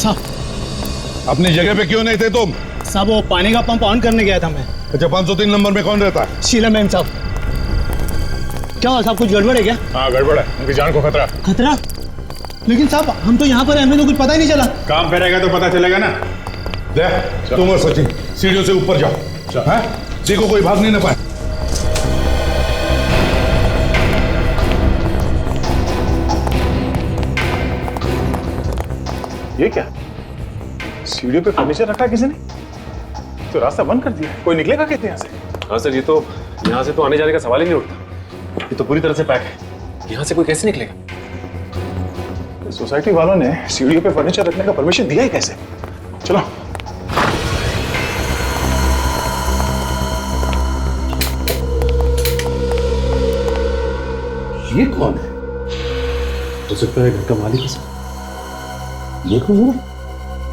साहब अपनी जगह पे क्यों नहीं थे तुम? साहब वो पानी का पंप ऑन करने गया था मैं। अच्छा 503 नंबर में कौन रहता है? शीला मैम साहब। क्या हुआ साहब, कुछ गड़बड़ है क्या? हाँ गड़बड़ है, उनकी जान को खतरा। खतरा? लेकिन साहब हम तो यहाँ पर हैं, हमें तो कुछ पता ही नहीं चला। काम पे रहेगा तो पता चलेगा ना। तुम और सचिन सीढ़ियों से ऊपर जाओ, हैं? देखो कोई भाग नहीं ना पाए। ये क्या? सीढ़ियों पे फर्नीचर रखा है किसी ने? तो रास्ता बंद कर दिया। कोई निकलेगा कैसे यहाँ से? हाँ सर, ये तो यहाँ से तो आने जाने का सवाल ही नहीं उठता। ये तो पूरी तरह से पैक है, यहाँ से कोई कैसे निकलेगा? सोसाइटी वालों ने सीढ़ियों पे फर्नीचर रखने का परमिशन दिया ही कैसे? चलो। ये कौन है? हो सकता है घर का मालिक है सर। देखो जरा,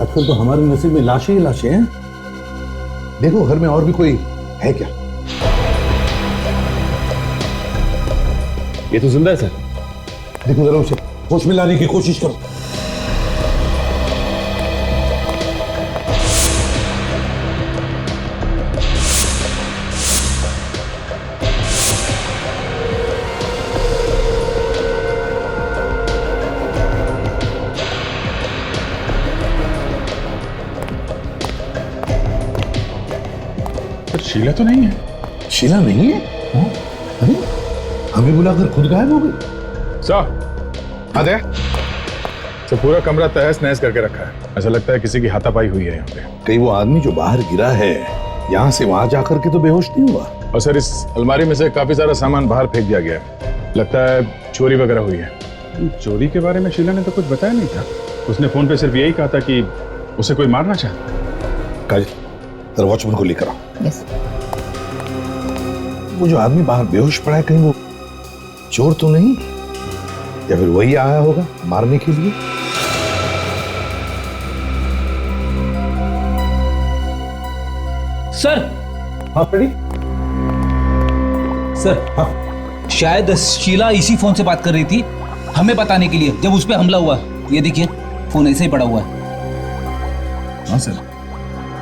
आजकल तो हमारे नसीब में लाशें ही लाशें हैं। देखो घर में और भी कोई है क्या? ये तो जिंदा है सर। देखो जरा उसे होश में लाने की कोशिश करो। शीला तो नहीं है। शीला नहीं है? अरे हमें बुलाकर खुद गायब हो गई। सर आदे, तो पूरा कमरा तहस नहस करके रखा है। ऐसा लगता है किसी की हाथापाई हुई है यहाँ पे। कहीं वो आदमी जो बाहर गिरा है यहाँ से वहां जाकर के तो बेहोश नहीं हुआ? और सर इस अलमारी में से काफी सारा सामान बाहर फेंक दिया गया है। लगता है चोरी वगैरह हुई है। चोरी के बारे में शीला ने तो कुछ बताया नहीं था। उसने फोन पे सिर्फ यही कहा था कि उसे कोई मारना चाहता। काजल, जरा वॉचमैन को लेकर आओ। यस। वो जो आदमी बाहर बेहोश पड़ा है, कहीं वो चोर तो नहीं, या फिर वही आया होगा मारने के लिए? सर। हाँ फ्रेडी। सर हाँ शायद शीला इसी फोन से बात कर रही थी हमें बताने के लिए, जब उस पे हमला हुआ। ये देखिए फोन ऐसे ही पड़ा हुआ है। हाँ सर,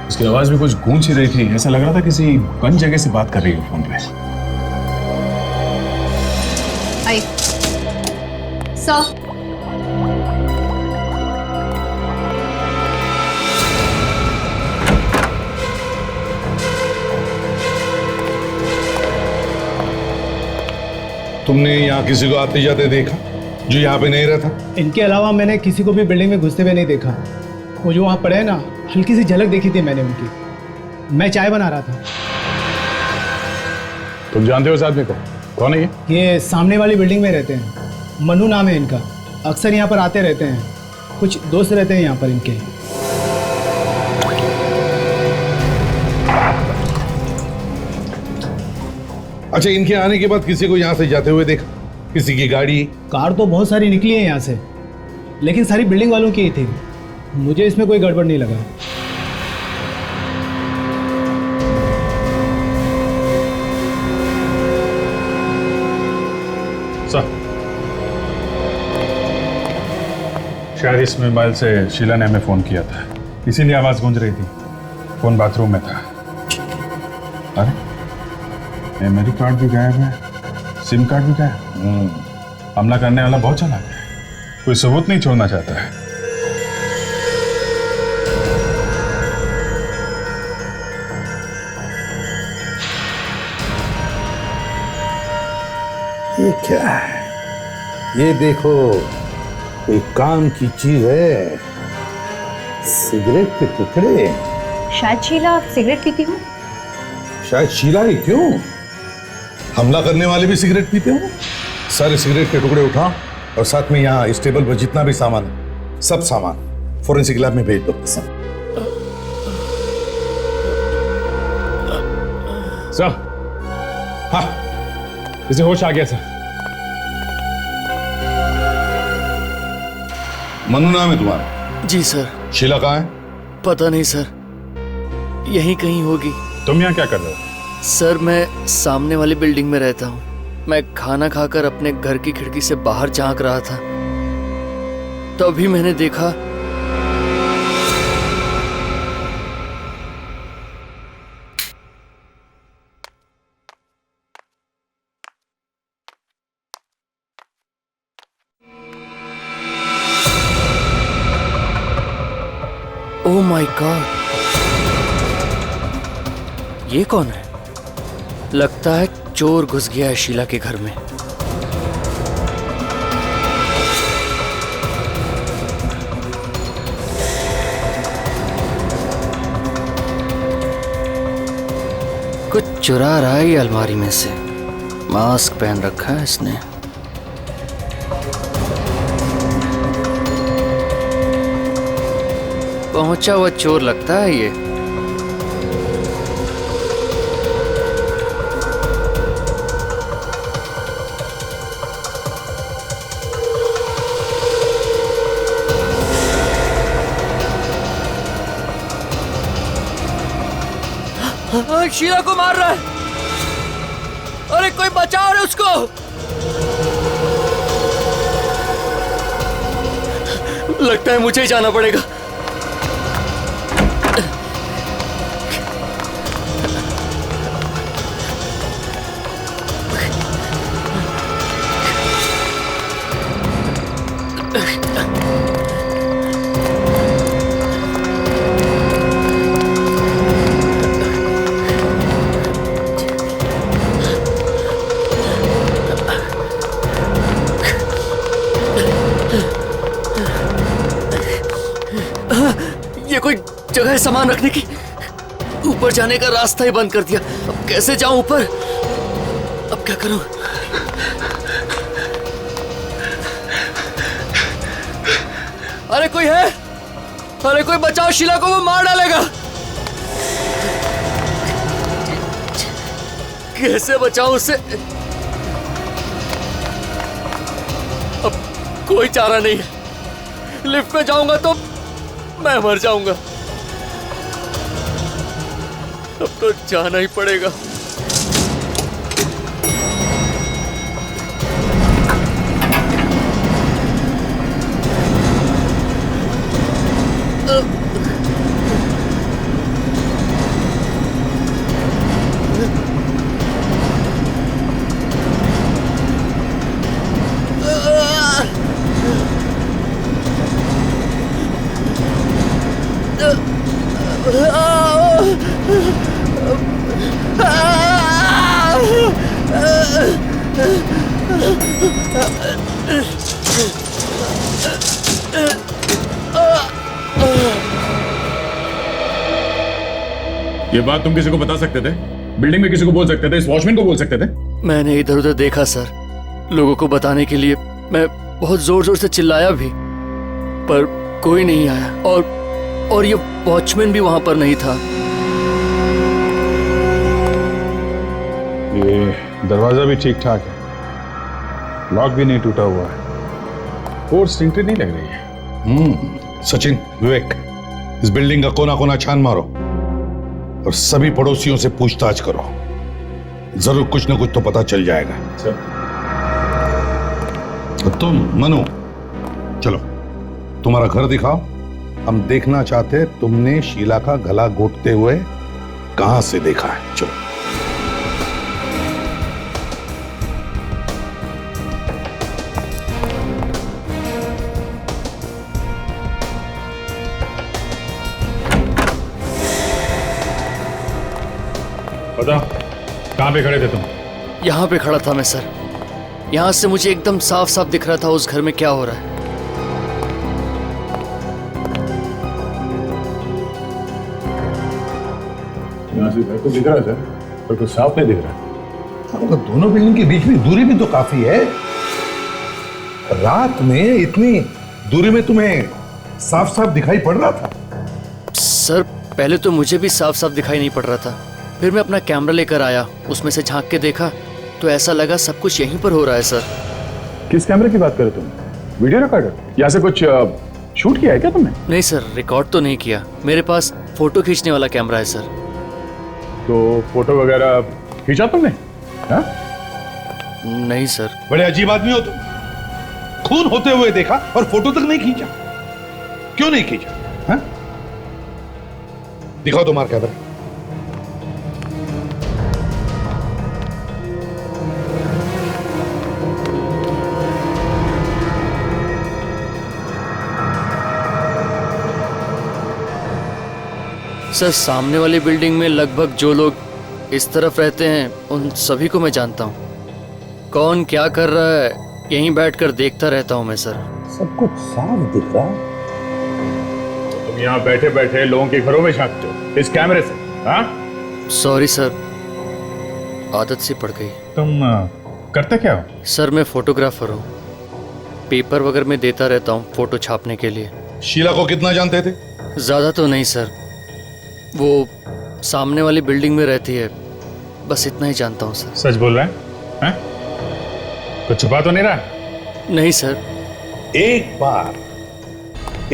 उसकी आवाज भी कुछ गूंज ही रही थी। ऐसा लग रहा था किसी बंद जगह से बात कर रही है फोन पे। आई सर। तुमने यहाँ किसी को आते जाते देखा जो यहाँ पे नहीं रहता? इनके अलावा मैंने किसी को भी बिल्डिंग में घुसते हुए नहीं देखा। वो जो वहाँ पड़े हैं ना, हल्की सी झलक देखी थी मैंने उनकी। मैं चाय बना रहा था। तुम जानते हो इस आदमी को? कौन है ये? ये सामने वाली बिल्डिंग में रहते हैं। मनु नाम है इनका। अक्सर यहाँ पर आते रहते हैं। कुछ दोस्त रहते हैं यहाँ पर इनके। अच्छा, इनके आने के बाद किसी को यहाँ से जाते हुए देखा? किसी की गाड़ी? कार तो बहुत सारी निकली है यहाँ से, लेकिन सारी बिल्डिंग वालों की ही थी। मुझे इसमें कोई गड़बड़ नहीं लगा। सर, शायद इस मोबाइल से शीला ने हमें फोन किया था, इसीलिए आवाज गूंज रही थी। फोन बाथरूम में था। अरे मेमोरी कार्ड भी गायब है, सिम कार्ड भी गायब। हमला करने वाला बहुत चालाक है, कोई सबूत नहीं छोड़ना चाहता है। ये क्या है? ये देखो, कोई काम की चीज है। सिगरेट के टुकड़े। शायद शीला सिगरेट पीती हूँ। शायद शीला ही क्यों, हमला करने वाले भी सिगरेट पीते हो। सारे सिगरेट के टुकड़े उठाओ और साथ में यहाँ इस टेबल पर जितना भी सामान है, सब सामान फोरेंसिक लैब में भेज दो। सर, हाँ, इसे होश आ गया सर। मनु नाम है तुम्हारा? जी सर। शीला कहाँ है? पता नहीं सर, यहीं कहीं होगी। तुम यहाँ क्या कर रहे हो? सर मैं सामने वाली बिल्डिंग में रहता हूँ। मैं खाना खाकर अपने घर की खिड़की से बाहर झांक रहा था, तभी मैंने देखा ओह माय गॉड, ये कौन है? लगता है चोर घुस गया है शीला के घर में। कुछ चुरा रहा है ये अलमारी में से। मास्क पहन रखा है इसने। पहुंचा हुआ चोर लगता है ये। शीला को मार रहा है। अरे कोई बचाओ रे उसको। लगता है मुझे ही जाना पड़ेगा। ये कोई जगह है सामान रखने की? ऊपर जाने का रास्ता ही बंद कर दिया। अब कैसे जाऊं ऊपर? अब क्या करूं? अरे कोई है? अरे कोई बचाओ, शीला को वो मार डालेगा। कैसे बचाऊं उससे? अब कोई चारा नहीं है। लिफ्ट में जाऊंगा तो मैं मर जाऊंगा। अब तो जाना ही पड़ेगा। ये बात तुम किसी को बता सकते थे? बिल्डिंग में किसी को बोल सकते थे? इस वॉचमैन को बोल सकते थे? मैंने इधर उधर देखा सर। लोगों को बताने के लिए मैं बहुत जोर जोर से चिल्लाया भी, पर कोई नहीं आया। और ये वॉचमैन भी वहां पर नहीं था। ये दरवाजा भी ठीक ठाक है, लॉक भी नहीं टूटा हुआ है, फोर्स एंट्री नहीं लग रही है। सचिन, विवेक, इस बिल्डिंग का कोना कोना छान मारो और सभी पड़ोसियों से पूछताछ करो। जरूर कुछ ना कुछ तो पता चल जाएगा। और तुम मनु, चलो तुम्हारा घर दिखाओ। हम देखना चाहते हैं तुमने शीला का गला घोटते हुए कहां से देखा है। चलो। बताओ, कहां पे खड़े थे तुम? यहाँ पे खड़ा था मैं सर। यहाँ से मुझे एकदम साफ साफ दिख रहा था उस घर में क्या हो रहा है। यहाँ से घर तो दिख रहा है सर, पर कुछ साफ नहीं दिख रहा। तो दोनों बिल्डिंग के बीच में दूरी भी तो काफी है। रात में इतनी दूरी में तुम्हें साफ साफ दिखाई पड़ रहा था? सर पहले तो मुझे भी साफ साफ दिखाई नहीं पड़ रहा था, फिर मैं अपना कैमरा लेकर आया, उसमें से झांक के देखा तो ऐसा लगा सब कुछ यहीं पर हो रहा है सर। किस कैमरे की बात कर रहे तुम? Video recorder? यहाँ से कुछ शूट किया है क्या तुमने? नहीं सर, रिकॉर्ड तो नहीं किया। मेरे पास फोटो खींचने वाला कैमरा है सर। तो फोटो वगैरह खींचा तुमने? हाँ? नहीं सर। बड़े अजीब आदमी हो तुम। खून होते हुए देखा और फोटो तक नहीं खींचा। क्यों नहीं खींचा? हाँ? दिखाओ तुम्हारा कैमरा। सर सामने वाली बिल्डिंग में लगभग जो लोग इस तरफ रहते हैं उन सभी को मैं जानता हूँ। कौन क्या कर रहा है यहीं बैठकर देखता रहता हूँ मैं सर। सब कुछ साफ दिख रहा है। तुम यहाँ बैठे बैठे लोगों के घरों में झांकते हो इस कैमरे से? हाँ, सॉरी सर, आदत सी पड़ गई। तुम करते क्या हो? सर मैं फोटोग्राफर हूँ, पेपर वगैरह में देता रहता हूँ फोटो छापने के लिए। शीला को कितना जानते थे? ज़्यादा तो नहीं सर, वो सामने वाली बिल्डिंग में रहती है, बस इतना ही जानता हूँ सर। सच बोल रहा है? हैं? कुछ छुपा तो नहीं रहा? नहीं सर।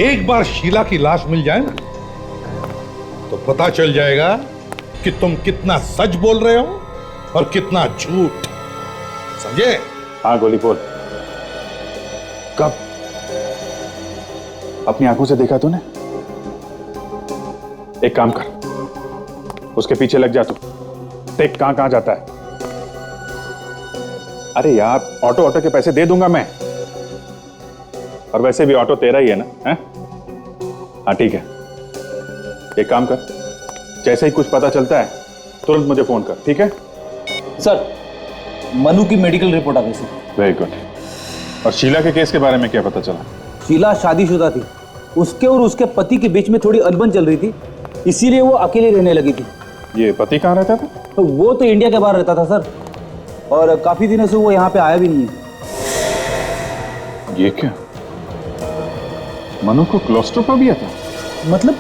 एक बार शीला की लाश मिल जाए ना तो पता चल जाएगा कि तुम कितना सच बोल रहे हो और कितना झूठ। समझे? हाँ गोली बोल। कब? अपनी आंखों से देखा तूने? एक काम कर, उसके पीछे लग जा तू। देख कहां कहां जाता है। अरे यार ऑटो के पैसे दे दूंगा मैं, और वैसे भी ऑटो तेरा ही है ना? हैं? हाँ ठीक है, एक काम कर, जैसे ही कुछ पता चलता है तुरंत मुझे फोन कर, ठीक है? सर मनु की मेडिकल रिपोर्ट आ गई सर। Very good. और शीला के केस के बारे में क्या पता चला? शीला शादीशुदा थी, उसके और उसके पति के बीच में थोड़ी अनबन चल रही थी, इसीलिए वो अकेले रहने लगी थी। ये पति कहाँ रहता था? तो वो तो इंडिया के बाहर रहता था सर, और काफी दिनों से वो यहाँ पे आया भी नहीं है। ये क्या, मनु को क्लॉस्ट्रोफोबिया था? मतलब?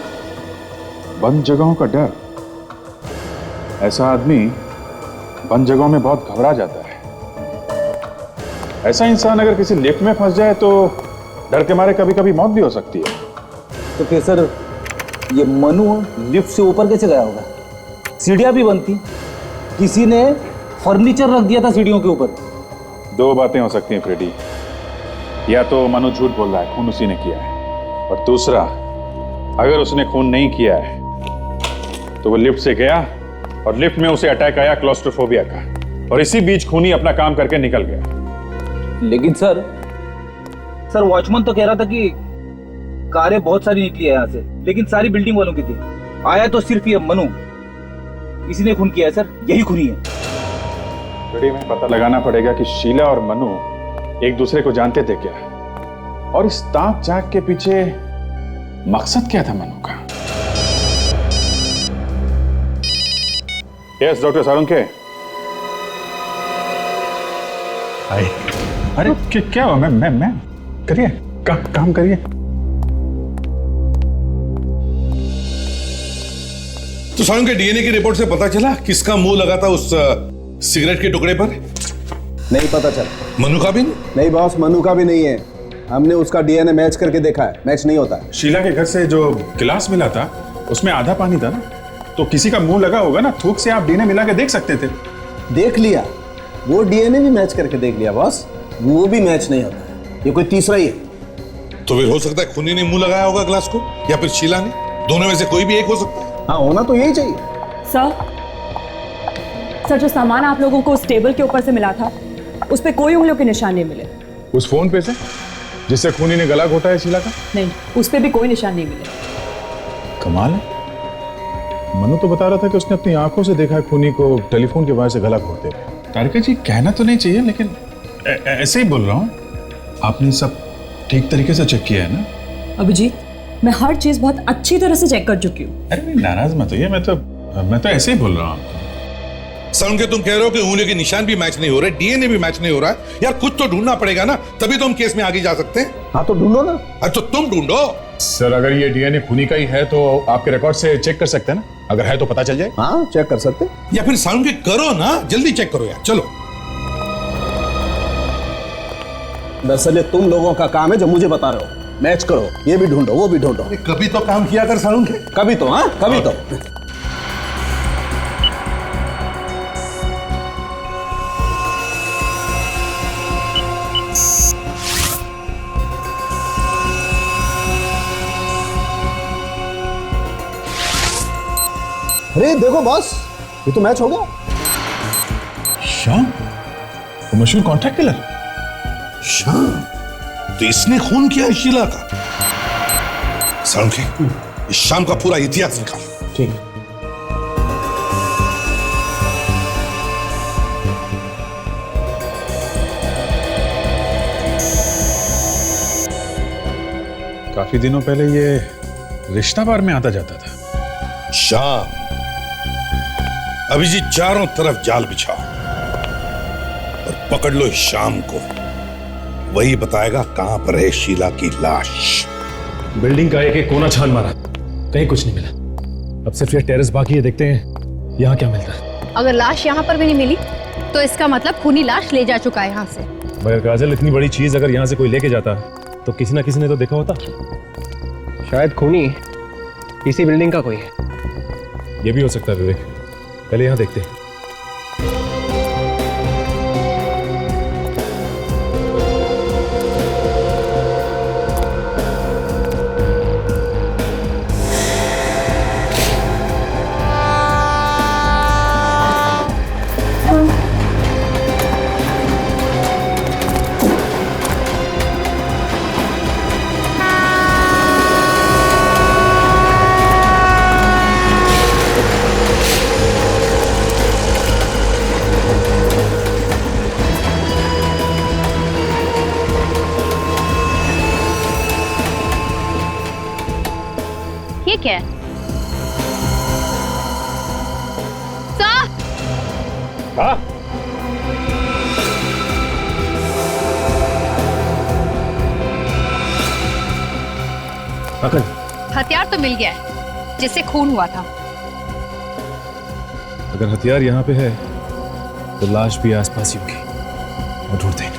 बंद जगहों का डर। ऐसा आदमी बंद जगहों में बहुत घबरा जाता है। ऐसा इंसान अगर किसी लिफ्ट में फंस जाए तो डर के मारे कभी कभी मौत भी हो सकती है। तो फिर सर ये मनु लिफ्ट से ऊपर कैसे गया होगा? सीढ़ियां भी बंद थी, किसी ने फर्नीचर रख दिया था सीढ़ियों के ऊपर। दो बातें हो सकती हैं फ्रेडी, या तो मनु झूठ बोल रहा है, खून उसी ने किया है, और दूसरा अगर उसने खून नहीं किया है तो वो लिफ्ट से गया और लिफ्ट में उसे अटैक आया क्लॉस्ट्रोफोबिया का, और इसी बीच खूनी अपना काम करके निकल गया। लेकिन सर वॉचमैन तो कह रहा था कि कारें बहुत सारी निकली है यहाँ से, लेकिन सारी बिल्डिंग वालों की थी। आया तो सिर्फ ये मनु, इसी ने खून किया है सर, यही खूनी है। फ्रेडी में पता लगाना पड़ेगा कि शीला और मनु एक दूसरे को जानते थे क्या, और इस ताक झांक के पीछे मकसद क्या था मनु का। यस डॉक्टर सारुंके। अरे क्या हुआ? मैं करिए, काम करिए। तो सारुण के डीएनए की रिपोर्ट से पता चला किसका मुंह लगा था उस सिगरेट के टुकड़े पर? नहीं पता चला। मनु का भी नहीं बॉस, मनु का भी नहीं है। हमने उसका डीएनए मैच करके देखा है, मैच नहीं होता है। शीला के घर से जो गिलास मिला था उसमें आधा पानी था ना, तो किसी का मुंह लगा होगा ना, थूक से आप डीएनए मिला के देख सकते थे। देख लिया, वो डीएनए भी मैच करके देख लिया बॉस, वो भी मैच नहीं होता है। ये कोई तीसरा ही है। तो फिर हो सकता है खूनी ने मुंह लगाया होगा ग्लास को, या फिर शीला ने। दोनों में से कोई भी एक हो सकता है। हाँ, होना तो यही चाहिए। सर जो सामान आप लोगों को उस टेबल के ऊपर से मिला था उस पे कोई उंगलियों के निशान नहीं मिले। उस फोन पे से जिससे खूनी ने गला घोटा है शीला का? नहीं, उस पे भी कोई निशान नहीं मिले। कमाल है, मनु तो बता रहा था कि उसने अपनी आंखों से देखा है खूनी को टेलीफोन के वजह से गला घोटते हुए। तारिका जी कहना तो नहीं चाहिए, लेकिन ऐसे ही बोल रहा हूँ। आपने सब ठीक तरीके से चेक किया है ना? अभिजीत, मैं हर चीज बहुत अच्छी तरह से चेक कर चुकी हूँ। अरे नाराज मत होइए, मैं तो ऐसे ही बोल रहा हूँ। सारुण के तुम कह रहे हो कि उंगलियों के निशान भी मैच नहीं हो रहे, डीएनए भी मैच नहीं हो रहा है। यार कुछ तो ढूंढना पड़ेगा ना, तभी तो हम केस में आगे जा सकते हैं। हाँ तो ढूंढो ना। अरे तो तुम ढूंढो। सर अगर ये डीएनए खूनी का ही है तो आपके रिकॉर्ड से चेक कर सकते हैं ना, अगर है तो पता चल जाए। हाँ चेक कर सकते। या फिर सारुण के करो ना, जल्दी चेक करो यार, चलो। दरअसल ये तुम लोगों का काम है जो मुझे बता रहे हो। मैच करो, ये भी ढूंढो, वो भी ढूंढो। कभी तो काम किया कर सारुण के। कभी तो, हाँ कभी तो। अरे देखो बॉस, ये तो मैच हो गया। श्याम, वो मशहूर कॉन्ट्रैक्ट किलर श्याम, तो इसने खून किया शीला का। सारुण के इस शाम का पूरा इतिहास निकाल। ठीक है। काफी दिनों पहले ये रिश्ता बार में आता जाता था। शाम, अभिजीत चारों तरफ जाल बिछाओ और पकड़ लो इस शाम को। वही बताएगा कहां पर है शीला की लाश। बिल्डिंग का एक एक कोना छान मारा, कहीं कुछ नहीं मिला। अब सिर्फ ये टेरेस बाकी है, देखते हैं यहाँ क्या मिलता है। अगर लाश यहाँ पर भी नहीं मिली तो इसका मतलब खूनी लाश ले जा चुका है यहाँ से। मगर काजल, इतनी बड़ी चीज अगर यहाँ से कोई लेके जाता तो किसी ना किसी ने तो देखा होता। शायद खूनी इसी बिल्डिंग का कोई है। ये भी हो सकता है विवेक, पहले यहाँ देखते हैं। ये क्या है? सर! हाँ, अकल, हथियार तो मिल गया है जिससे खून हुआ था। अगर हथियार यहाँ पे है तो लाश भी आसपास ही होगी। और ढूंढते हैं।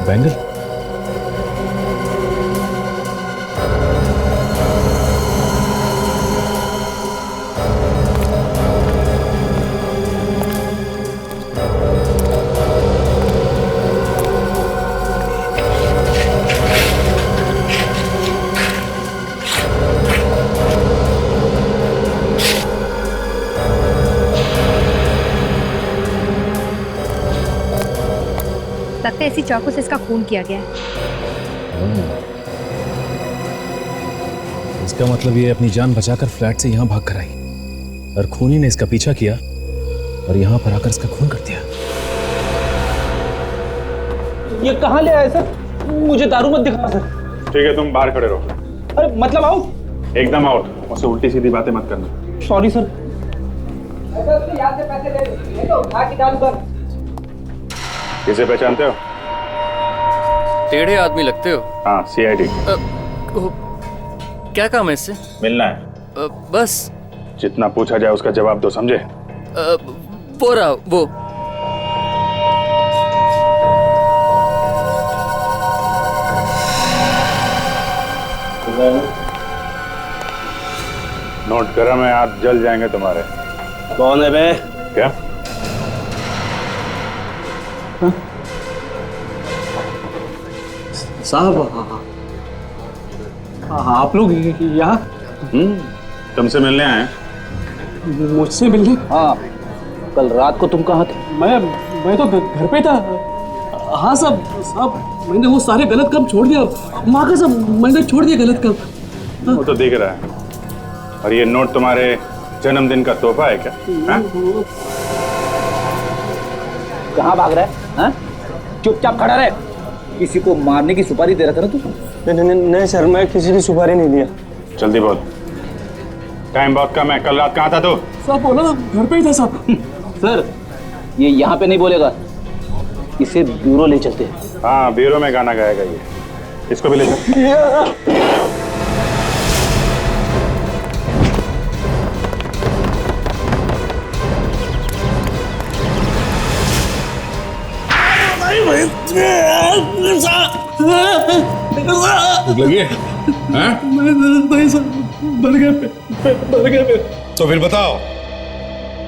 बैंगल, लगता है इसी चाकू से इसका खून किया गया है। इसका मतलब ये अपनी जान बचाकर फ्लैट से यहाँ भाग कर आई और खूनी ने इसका पीछा किया और यहाँ पर आकर इसका खून कर दिया। ये कहाँ ले आए सर? मुझे दारू मत दिखा सर। ठीक है, तुम बाहर खड़े रहो। अरे मतलब आउट? एकदम आउट। मुझसे उल्टी सीधी बातें मत करना। Sorry sir. याद से पैसे ले तो उठा के दारू कर। किसे पहचानते हो? टेढ़े आदमी लगते हो। हाँ, सीआईडी। क्या काम है इससे? मिलना है। बस। जितना पूछा जाए उसका जवाब दो, समझे? वो रहा वो। नोट करा, मैं हाथ जल जाएंगे तुम्हारे। कौन है बे? क्या? साहब, आप लोग यहाँ? तुमसे मिलने आए? मुझसे मिलने? हाँ, कल रात को तुम कहाँ थे? मैं तो घर पे था। हाँ साहब, मैंने वो सारे गलत काम छोड़ दिया। माँ का सब मैंने छोड़ दिया गलत काम। वो तो दिख रहा है। और ये नोट तुम्हारे जन्मदिन का तोहफा है क्या? कहाँ भाग रहा है? हाँ? चुपचाप खड़ा रहे। किसी को मारने की सुपारी दे रहा था ना तू? नहीं सर, मैं किसी की सुपारी नहीं लिया। जल्दी बोल, टाइम बहुत कम है। कल रात कहाँ था तू? साहब बोला ना, घर पे ही था साहब। सर, ये यहाँ पे नहीं बोलेगा, इसे ब्यूरो ले चलते हैं। हाँ, ब्यूरो में गाना गाएगा ये। इसको भी ले चल। लगी है? तो फिर बताओ,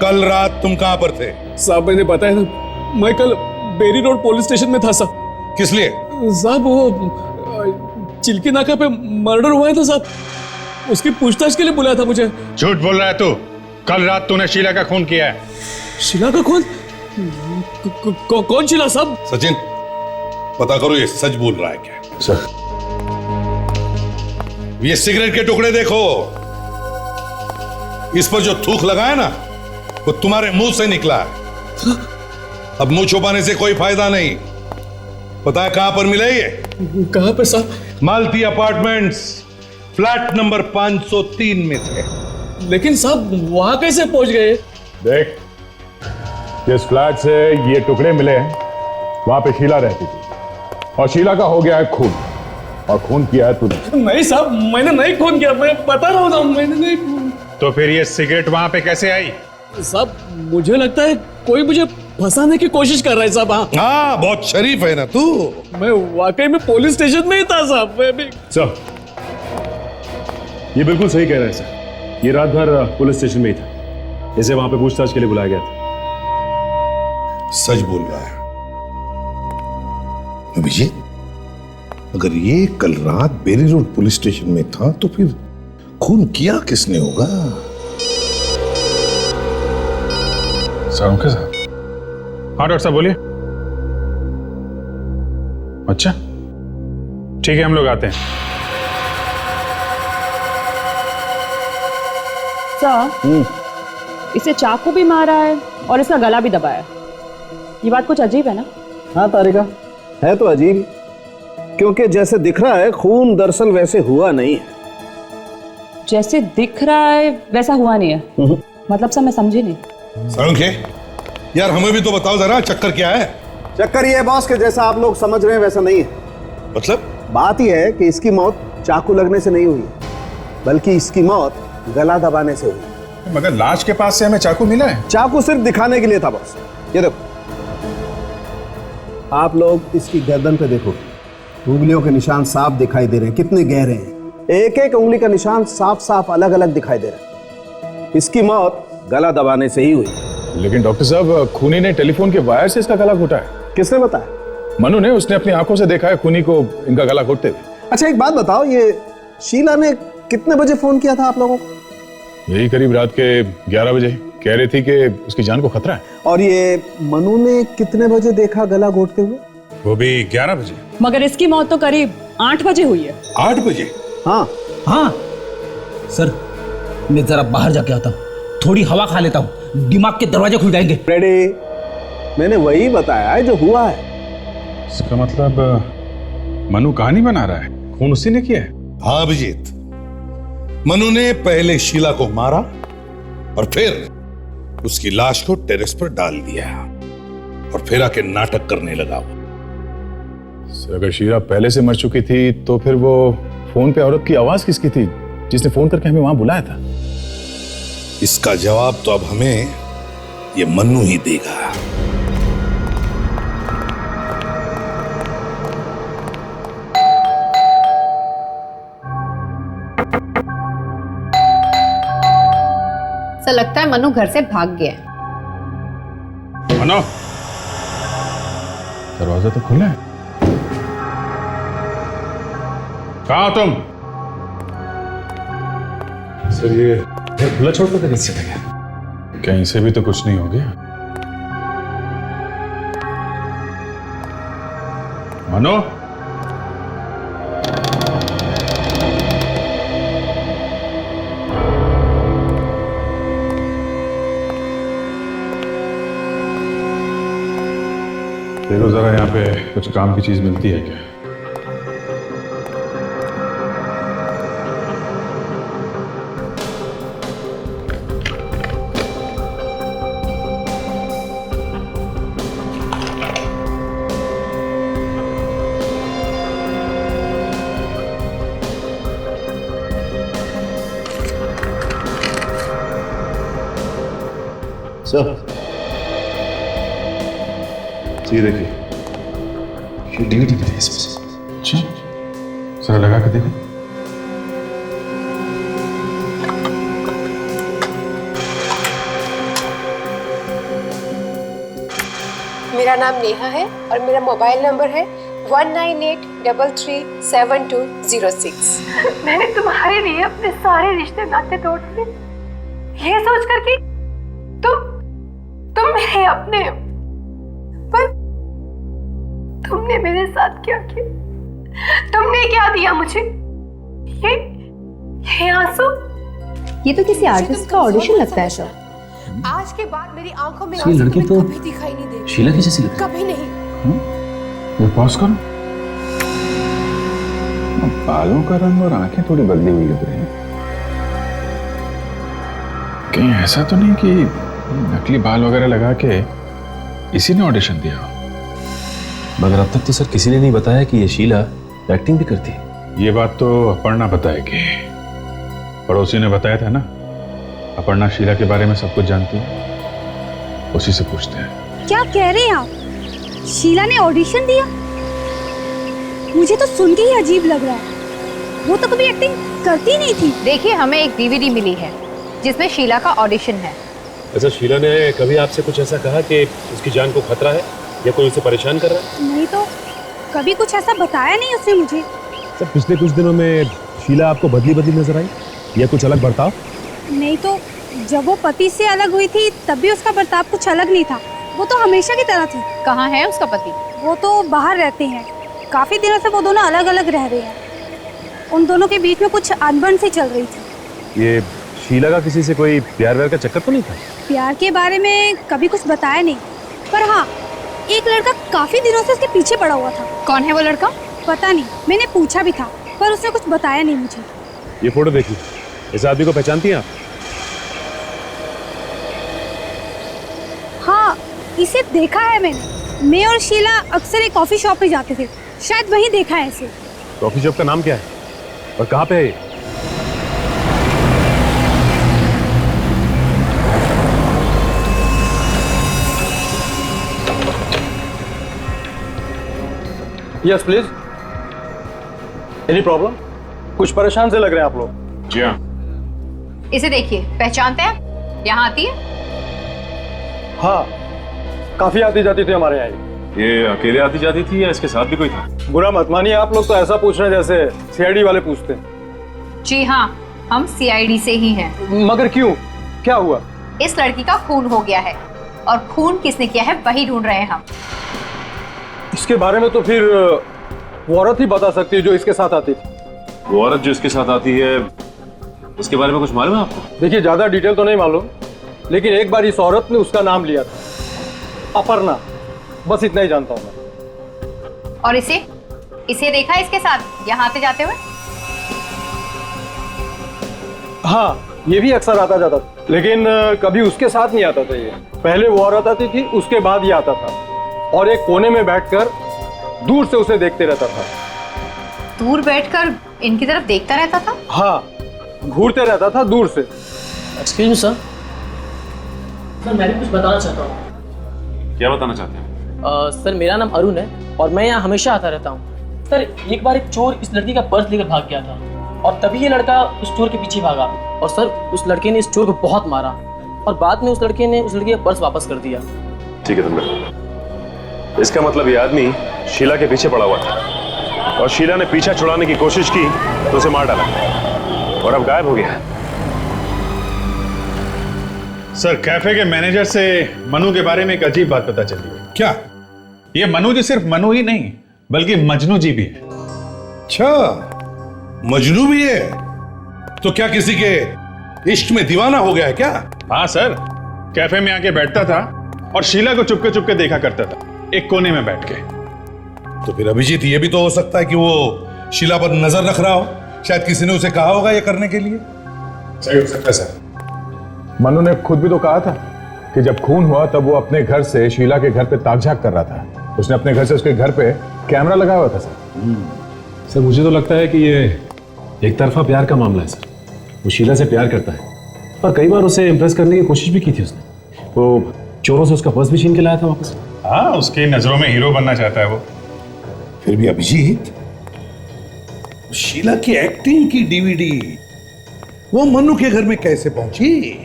कल रात तुम कहां पर थे? साहब मैंने बताया ना, मैं कल बेरी रोड पुलिस स्टेशन में था साहब। किस लिए? साहब वो चिल्की नाका पे मर्डर हुआ है तो साहब उसकी पूछताछ के लिए बुलाया था मुझे। झूठ बोल रहा है तू। कल रात तूने शीला का खून किया है। शीला का खून? कौन शीला साहब? सचिन, पता करो ये सच बोल रहा है क्या। सर, ये सिगरेट के टुकड़े देखो, इस पर जो थूक लगा है ना वो तुम्हारे मुंह से निकला है। अब मुंह छुपाने से कोई फायदा नहीं। पता है कहां पर मिले ये? कहां पे साहब? मालती अपार्टमेंट्स, फ्लैट नंबर 503 में थे। लेकिन साहब वहां कैसे पहुंच गए? देख, जिस फ्लैट से ये टुकड़े मिले हैं वहां पे शीला रहती थी और शीला का हो गया है खून, और खून किया है तूने। नहीं साहब, मैंने नहीं खून किया, मैं बता रहा हूँ ना, मैंने नहीं खून। तो फिर ये सिगरेट वहां पे कैसे आई? साहब मुझे लगता है कोई मुझे फंसाने की कोशिश कर रहा है साहब। हाँ, बहुत शरीफ है ना तू। मैं वाकई में पुलिस स्टेशन में ही था साहब। मैं भी सर, ये बिल्कुल सही कह रहे हैं सर। ये रात भर पुलिस स्टेशन में ही था। इसे वहां पे पूछताछ के लिए बुलाया गया था। सच बोल रहा है अभिजीत। अगर ये कल रात बेरी रोड पुलिस स्टेशन में था तो फिर खून किया किसने होगा? Sir, okay sir. हाँ डॉक्टर साहब बोलिए। अच्छा ठीक है, हम लोग आते हैं। सर, इसे चाकू भी मारा है और इसका गला भी दबाया है। ये बात कुछ अजीब है ना? हाँ तारिका, है तो अजीब, क्योंकि जैसे दिख रहा है खून दरअसल वैसे हुआ नहीं है। जैसे दिख रहा है वैसा हुआ नहीं है? मतलब सर मैं समझी नहीं। सरोखे, यार हमें भी तो बताओ जरा, चक्कर क्या है? चक्कर ये है बॉस कि जैसा आप लोग समझ रहे हैं वैसा नहीं है। मतलब? बात यह है कि इसकी मौत चाकू लगने से नहीं हुई, बल्कि इसकी मौत गला दबाने से हुई। मगर लाश के पास से हमें चाकू मिला है। चाकू सिर्फ दिखाने के लिए था बॉस। ये देखो, आप लोग इसकी गर्दन पे देखो, उंगलियों के निशान साफ दिखाई दे रहे हैं, कितने गहरे हैं। एक एक उंगली का निशान साफ साफ अलग अलग दिखाई दे रहा है। इसकी मौत गला दबाने से ही हुई। लेकिन डॉक्टर साहब, खूनी ने टेलीफोन के वायर से इसका गला घोटा है। किसने बताया? मनु ने, उसने अपनी आंखों से देखा है खूनी को इनका गला घोटते हुए। अच्छा एक बात बताओ, ये शीला ने कितने बजे फोन किया था आप लोगों को? यही करीब रात के 11 बजे। कह रही थी कि उसकी जान को खतरा है। और ये मनु ने कितने बजे देखा गला घोटते हुए? वो भी 11 बजे। मगर इसकी मौत तो करीब 8 बजे हुई है। 8 बजे? हाँ हाँ सर, मैं जरा बाहर जाके आता हूँ, थोड़ी हवा खा लेता हूँ, दिमाग के दरवाजे खुल जाएंगे। रेडी? मैंने वही बताया है जो हुआ है। इसका मतलब मनु कहानी बना रहा है, खून उसी ने किया है। हाँ अभिजीत, मनु ने पहले शीला को मारा और फिर उसकी लाश को टेरेस पर डाल दिया और फिर आके नाटक करने लगा। अगर शीला पहले से मर चुकी थी तो फिर वो फोन पे औरत की आवाज किसकी थी जिसने फोन करके हमें वहां बुलाया था? इसका जवाब तो अब हमें ये मन्नू ही देगा। ऐसा लगता है मनु घर से भाग गया है। मनु, दरवाजा तो खुला है। कहाँ हो तुम? सर ये खुला छोड़ कर कैसे चला गया? कहीं से भी तो कुछ नहीं हो गया। मनु, देखो जरा यहाँ पे कुछ काम की चीज मिलती है क्या? सर, ये देखिए, ये डीवीडी भी है इसमें। अच्छा, जरा लगा के देखो। मेरा नाम नेहा है और मेरा मोबाइल नंबर है 19833720 मैंने तुम्हारे लिए अपने सारे रिश्ते नाते तोड़ दिए, ये सोचकर कि तुम मेरे अपने हो। पर तुमने मेरे साथ क्या किया? तुमने क्या दिया मुझे? ये आंसू? ये तो किसी आर्टिस्ट का ऑडिशन लगता है सर। आज के बाद मेरी आंखों में ये लड़की तो कभी दिखाई नहीं देगी। शीला की जैसी लगती है। कभी नहीं। ये पॉज करो। बालों का रंग और आंखें थोड़ी बदली हुई लग रही हैं। कहीं ऐसा तो नहीं कि नकली बाल वगैरह लगा के इसी ने ऑडिशन दिया हो? मगर अब तक तो सर किसी ने नहीं बताया कि ये शीला एक्टिंग भी करती है। ये बात तो अपर्णा बताएगी। पड़ोसी ने बताया था ना, अपर्णा शीला के बारे में सब कुछ जानती है, उसी से पूछते हैं। क्या कह रहे हैं आप? शीला ने ऑडिशन दिया? मुझे तो सुन के ही अजीब लग रहा है। वो तो कभी एक्टिंग करती नहीं थी। देखिए, हमें एक डीवीडी मिली है जिसमें शीला का ऑडिशन है। अच्छा, शीला ने कभी आपसे कुछ ऐसा कहा कि उसकी जान को खतरा है या कोई उसे परेशान कर रहा है? नहीं तो कभी कुछ ऐसा बताया नहीं उसने मुझे। सर, पिछले कुछ दिनों में शीला आपको बदली नजर आई या कुछ अलग बर्ताव? नहीं तो जब वो पति से अलग हुई थी तब भी उसका बर्ताव कुछ अलग नहीं था। वो तो हमेशा की तरह थी। कहाँ है उसका पति? वो तो बाहर रहते हैं। काफी दिनों से वो दोनों अलग अलग रह रहे हैं। उन दोनों के बीच में कुछ अनबन सी चल रही थी। ये शीला का किसी से कोई प्यार व्यार का चक्कर तो नहीं था? प्यार के बारे में कभी कुछ बताया नहीं, पर हाँ, एक लड़का काफी दिनों से उसके पीछे पड़ा हुआ था। कौन है वो लड़का? पता नहीं, मैंने पूछा भी था पर उसने कुछ बताया नहीं मुझे। ये फोटो देखिए, इस आदमी को पहचानती हैं आप? हाँ, इसे देखा है मैंने। मैं और शीला अक्सर एक कॉफी शॉप पे जाते थे, शायद वहीं देखा है इसे। कॉफी शॉप का नाम क्या है और कहाँ पे है ये? Yes please. Any problem? कुछ परेशान से लग रहे हैं आप लोग। जी हाँ। इसे देखिए, पहचानते हैं? यहाँ आती है? हाँ, काफी आती जाती थी हमारे यहाँ। ये अकेले आती जाती थी या इसके साथ भी कोई था? बुरा मत मानिए, आप लोग तो ऐसा पूछ रहे हैं जैसे सीआईडी वाले पूछते हैं। जी हाँ, हम सीआईडी से ही हैं। मगर क्यों, क्या हुआ? इस लड़की का खून हो गया है और खून किसने किया है वही ढूंढ रहे हैं हम। इसके बारे में तो फिर वो औरत ही बता सकती है जो इसके साथ आती थी। वो औरत जो इसके साथ आती है, उसके बारे में कुछ मालूम है आपको? देखिए, ज्यादा डिटेल तो नहीं मालूम, लेकिन एक बार इस औरत ने उसका नाम लिया था, अपर्णा। बस इतना ही जानता हूँ मैं। और इसे देखा है इसके साथ यहाँ आते जाते हुए? हाँ, ये भी अक्सर आता जाता था, लेकिन कभी उसके साथ नहीं आता था। ये पहले वो औरत आती थी, उसके बाद ये आता था और एक कोने में बैठकर दूर से उसे देखते रहता था। दूर बैठकर इनकी तरफ देखता रहता था? हाँ, घूरते रहता था दूर से। एक्सक्यूज मी सर, मैं कुछ बताना चाहता हूँ। क्या बताना चाहते हैं? सर, मेरा नाम अरुण है और मैं यहाँ हमेशा आता रहता हूँ। सर, एक बार एक चोर इस लड़की का पर्स लेकर भाग गया था और तभी ये लड़का उस चोर के पीछे भागा और सर उस लड़के ने इस चोर को बहुत मारा और बाद में उस लड़के ने उस लड़की का पर्स वापस कर दिया। ठीक है तुमने, इसका मतलब ये आदमी शीला के पीछे पड़ा हुआ था और शीला ने पीछा छुड़ाने की कोशिश की तो उसे मार डाला और अब गायब हो गया। सर, कैफे के मैनेजर से मनु के बारे में एक अजीब बात पता चली है। क्या? ये मनु जी सिर्फ मनु ही नहीं बल्कि मजनू जी भी है। अच्छा, मजनू भी है? तो क्या किसी के इश्क में दीवाना हो गया है क्या? हाँ सर, कैफे में आके बैठता था और शीला को चुपके चुपके देखा करता था, एक कोने में बैठ के। तो फिर अभिजीत, ये भी तो हो सकता है कि वो शीला पर नजर रख रहा हो। शायद किसी ने उसे कहा होगा ये करने के लिए। सही हो सकता है सर। मनु ने खुद भी तो कहा था कि जब खून हुआ तब वो अपने घर से शीला के घर पे ताक-झाक कर रहा था। उसने अपने घर से उसके घर पे कैमरा लगाया हुआ था सर। सर, मुझे तो लगता है कि ये एक तरफा प्यार का मामला है सर। वो शीला से प्यार करता है और कई बार उसे इम्प्रेस करने की कोशिश भी की थी उसने। वो चोरों से उसका पर्स भी छीन के लाया था वापस। हाँ, उसकी नजरों में हीरो बनना चाहता है वो। फिर भी अभिजीत, शीला की एक्टिंग की डीवीडी वो मनु के घर में कैसे पहुंची?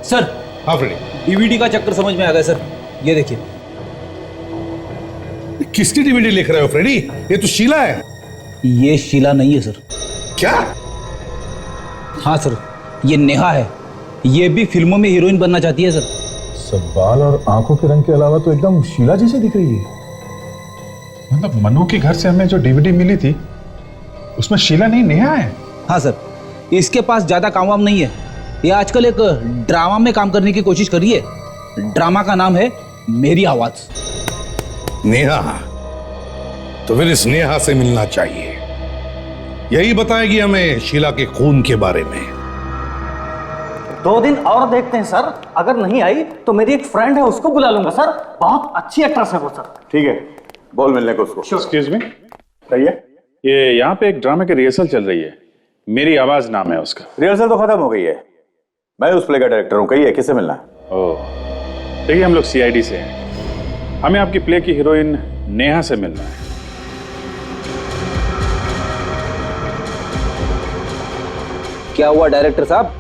सर, हाँ फ्रेडी, डीवीडी का चक्कर समझ में आ गया सर। ये देखिए, किसकी डीवीडी लिख रहे हो फ्रेडी? ये तो शीला है। ये शीला नहीं है सर। क्या? हाँ सर, ये नेहा है। ये भी फिल्मों में हीरोइन बनना चाहती है सर। सब बाल और आंखों के रंग के अलावा तो एकदम शीला जैसे दिख रही है। मतलब मनु के घर से हमें जो डीवीडी मिली थी उसमें शीला नहीं नेहा है। हाँ सर, इसके पास ज्यादा काम वाम नहीं है। ये आजकल एक ड्रामा में काम करने की कोशिश कर रही है। ड्रामा का नाम है मेरी आवाज। नेहा? तो फिर इस नेहा से मिलना चाहिए। यही बताएगी हमें शीला के खून के बारे में। 2 दिन और देखते हैं सर। अगर नहीं आई तो मेरी एक फ्रेंड है, उसको बुला लूंगा सर। बहुत अच्छी एक्ट्रेस है वो सर। ठीक है, बोल मिलने को उसको। एक्सक्यूज मी, सही है। ये यहाँ पे एक ड्रामे की रिहर्सल चल रही है, मेरी आवाज नाम है उसका। रिहर्सल तो खत्म हो गई है। मैं उस प्ले का डायरेक्टर हूँ। कहिए किससे मिलना है? ओह, देखिए हम लोग CID से हैं। हमें आपकी प्ले की हीरोइन नेहा से मिलना है। क्या हुआ डायरेक्टर साहब,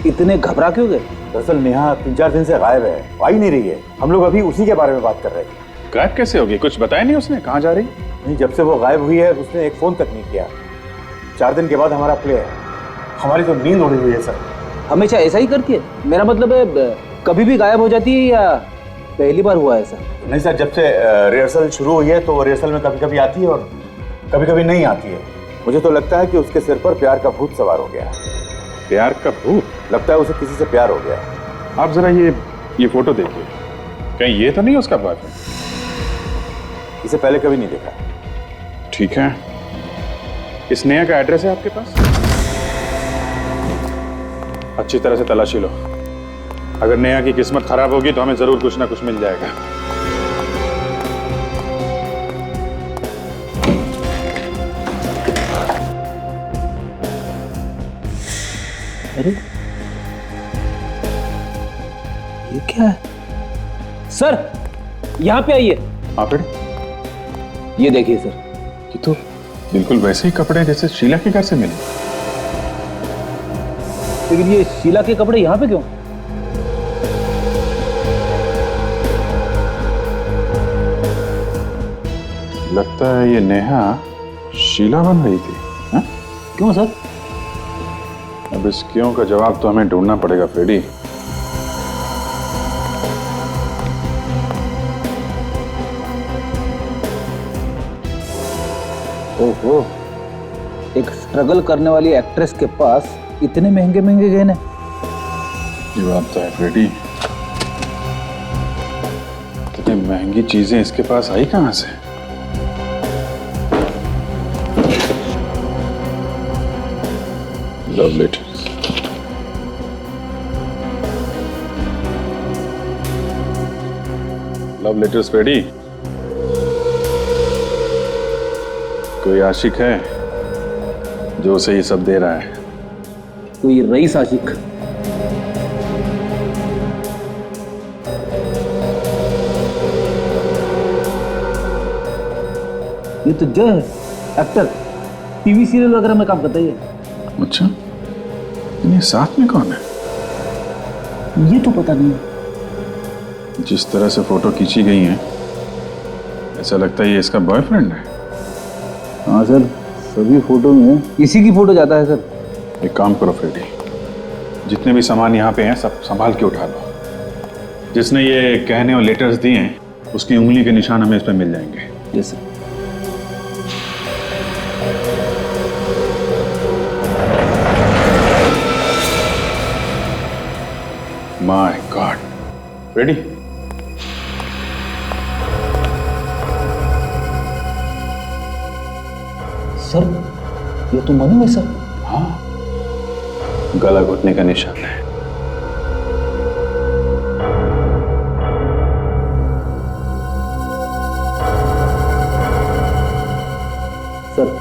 इतने घबरा क्यों गए? दरअसल नेहा 3-4 दिन से गायब है, आ ही नहीं रही है। हम लोग अभी उसी के बारे में बात कर रहे थे। गायब कैसे होगी? कुछ बताया नहीं उसने कहाँ जा रही? नहीं, जब से वो गायब हुई है उसने एक फोन तक नहीं किया। 4 दिन के बाद हमारा प्ले है। हमारी तो नींद उड़ी हुई है सर। हमेशा ऐसा ही करती है? मेरा मतलब है कभी भी गायब हो जाती है या पहली बार हुआ ऐसा? नहीं सर, जब से रिहर्सल शुरू हुई है तो रिहर्सल में कभी कभी आती है और कभी कभी नहीं आती है। मुझे तो लगता है कि उसके सिर पर प्यार का भूत सवार हो गया। प्यार का भूत? लगता है उसे किसी से प्यार हो गया। आप जरा ये फोटो देखिए, कहीं ये तो नहीं उसका बॉयफ्रेंड? इसे पहले कभी नहीं देखा। ठीक है, इस नेहा का एड्रेस है आपके पास? अच्छी तरह से तलाशी लो। अगर नेहा की किस्मत खराब होगी तो हमें जरूर कुछ ना कुछ मिल जाएगा। अरे ये क्या है? सर यहाँ पे आइए। हाँ फिर? ये देखिए सर। ये तो बिल्कुल वैसे ही कपड़े हैं जैसे शीला के घर से मिले। लेकिन ये शीला के कपड़े यहाँ पे क्यों? लगता है ये नेहा शीला बन रही थी। हा? क्यों सर? अब इस क्यों का जवाब तो हमें ढूंढना पड़ेगा फ्रेडी। ओहो, एक स्ट्रगल करने वाली एक्ट्रेस के पास इतने महंगे महंगे गहने। जवाब तो है फ्रेडी, इतनी महंगी चीजें इसके पास आई कहां से? Love letters. Love letters Freddy. कोई आशिक है जो उसे ये सब दे रहा है? कोई रईस आशिक? ये तो जय है, एक्टर, टीवी सीरियल वगैरह में काम करता है ये। अच्छा, ये साथ में कौन है? ये तो पता नहीं। जिस तरह से फोटो खींची गई है ऐसा लगता है ये इसका बॉयफ्रेंड है। हाँ सर, सभी फोटो में इसी की फोटो जाता है सर। एक काम करो फ्रेडी, जितने भी सामान यहाँ पे हैं सब संभाल के उठा लो। जिसने ये कहने और लेटर्स दिए हैं उसकी उंगली के निशान हमें इस पे मिल जाएंगे। Yes sir. My God, ready? Sir ये तो मनु है सर। हाँ, गला घुटने का निशान है। सर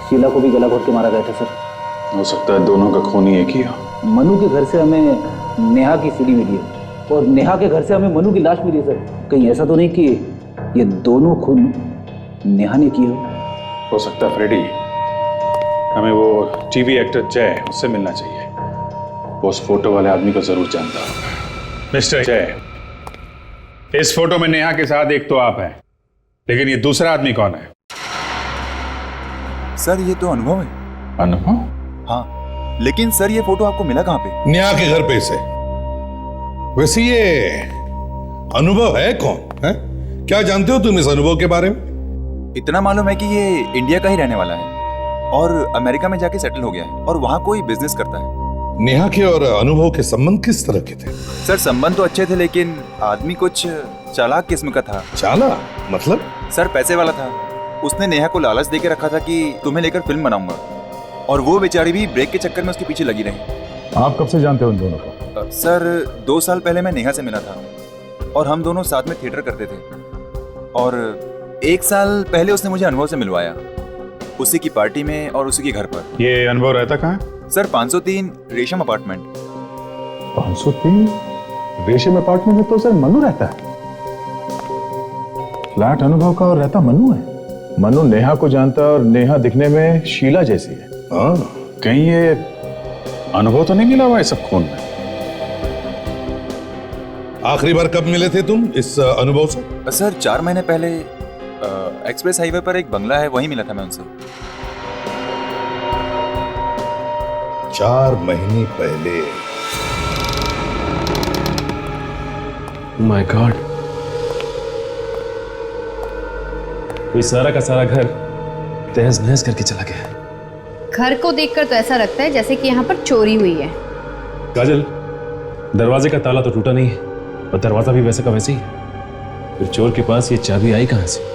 शीला को भी गला घोट के मारा गया था सर। हो सकता है दोनों का खून ही एक ही हो। मनु के घर से हमें नेहा की सीडी मिली है और नेहा के घर से हमें मनु की लाश मिली है सर। कहीं ऐसा तो नहीं कि ये दोनों खून नेहा ने किए हो सकता है फ्रेडी, हमें वो टीवी एक्टर जय उससे मिलना चाहिए। वो उस फोटो वाले आदमी को जरूर जानता होगा। मिस्टर जय, इस फोटो में नेहा के साथ एक तो आप हैं लेकिन ये दूसरा आदमी कौन है? सर ये तो अनुभव है। अनुभव? हाँ, लेकिन सर ये फोटो आपको मिला कहाँ पे? नेहा के घर पे से। वैसे ये अनुभव है कौन है? क्या जानते हो तुम इस अनुभव के बारे में? इतना मालूम है कि ये इंडिया का ही रहने वाला है और अमेरिका में जाके सेटल हो गया है और वहाँ कोई बिजनेस करता है। नेहा के और अनुभव के संबंध किस तरह के थे? सर संबंध तो अच्छे थे लेकिन आदमी कुछ चालाक किस्म का था। चालाक मतलब? सर पैसे वाला था। उसने नेहा को लालच देके रखा था कि तुम्हें लेकर फिल्म बनाऊंगा और वो बेचारी भी ब्रेक के चक्कर में उसके पीछे लगी रही। आप कब से जानते हो उन दोनों को? सर 2 साल पहले मैं नेहा से मिला था और हम दोनों साथ में थिएटर करते थे और 1 साल पहले उसने मुझे अनुभव से मिलवाया, उसी की पार्टी में और उसी के घर पर। ये अनुभव रहता कहाँ है? सर 503 रेशम अपार्टमेंट। 503 रेशम अपार्टमेंट में तो सर मनु रहता है। फ्लैट अनुभव का और रहता मनु है। मनु नेहा को जानता और नेहा दिखने में शीला जैसी है। कहीं ये अनुभव तो नहीं मिला हुआ है सब खून में? आखिरी बार कब मिले थे तुम इस अनुभव से? सर 4 महीने पहले एक्सप्रेस हाईवे पर एक बंगला है, वहीं मिला था मैं उनसे। 4 महीने पहले? माय गॉड, ये सारा का सारा घर तहस नहस करके चला गया है। घर को देखकर तो ऐसा लगता है जैसे कि यहाँ पर चोरी हुई है। काजल, दरवाजे का ताला तो टूटा नहीं है और दरवाजा भी वैसे का वैसे ही है। फिर चोर के पास ये चाबी आई कहां से?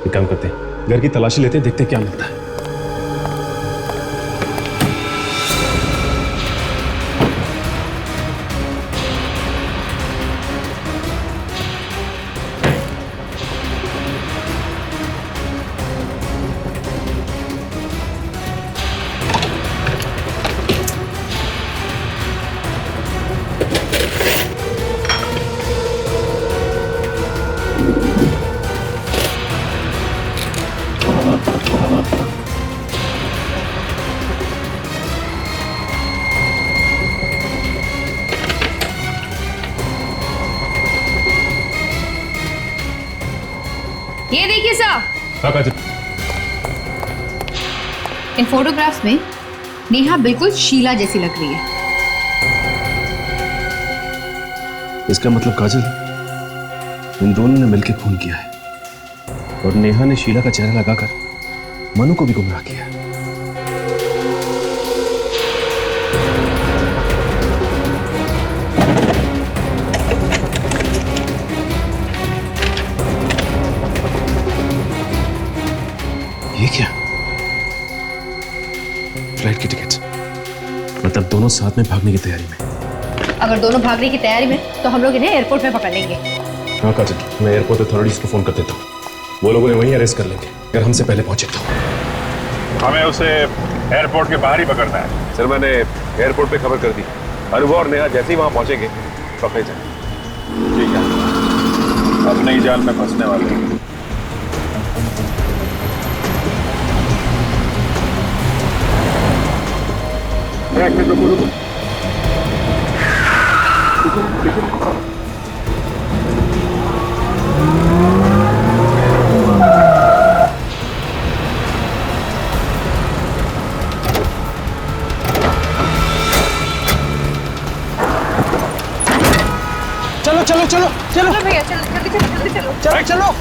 एक काम करते हैं, घर की तलाशी लेते हैं, देखते हैं क्या मिलता है। ये देखिए साहब, हाँ काजल, इन फोटोग्राफ्स में नेहा बिल्कुल शीला जैसी लग रही है। इसका मतलब काजल, इन दोनों ने मिलकर खून किया है और नेहा ने शीला का चेहरा लगाकर मनु को भी गुमराह किया है। ये क्या? फ्लाइट की टिकट, मतलब दोनों साथ में भागने की तैयारी में। अगर दोनों भागने की तैयारी में तो हम लोग इन्हें एयरपोर्ट में पकड़ लेंगे। हाँ काजल, मैं एयरपोर्ट अथॉरिटीज को फोन कर देता हूँ, वो लोग उन्हें वहीं अरेस्ट कर लेंगे अगर हमसे पहले पहुंचे तो। हमें उसे एयरपोर्ट के बाहर ही पकड़ना है। सर मैंने एयरपोर्ट पे खबर कर दी, अनुभव और नेहा जैसे ही वहां पहुंचेंगे पकड़े जाएंगे। ठीक है, अब नई जाल में फंसने वाले हैं। चलो चलो चलो चलो भैया, चलो जल्दी चलो, जल्दी चलो, चलो चलो।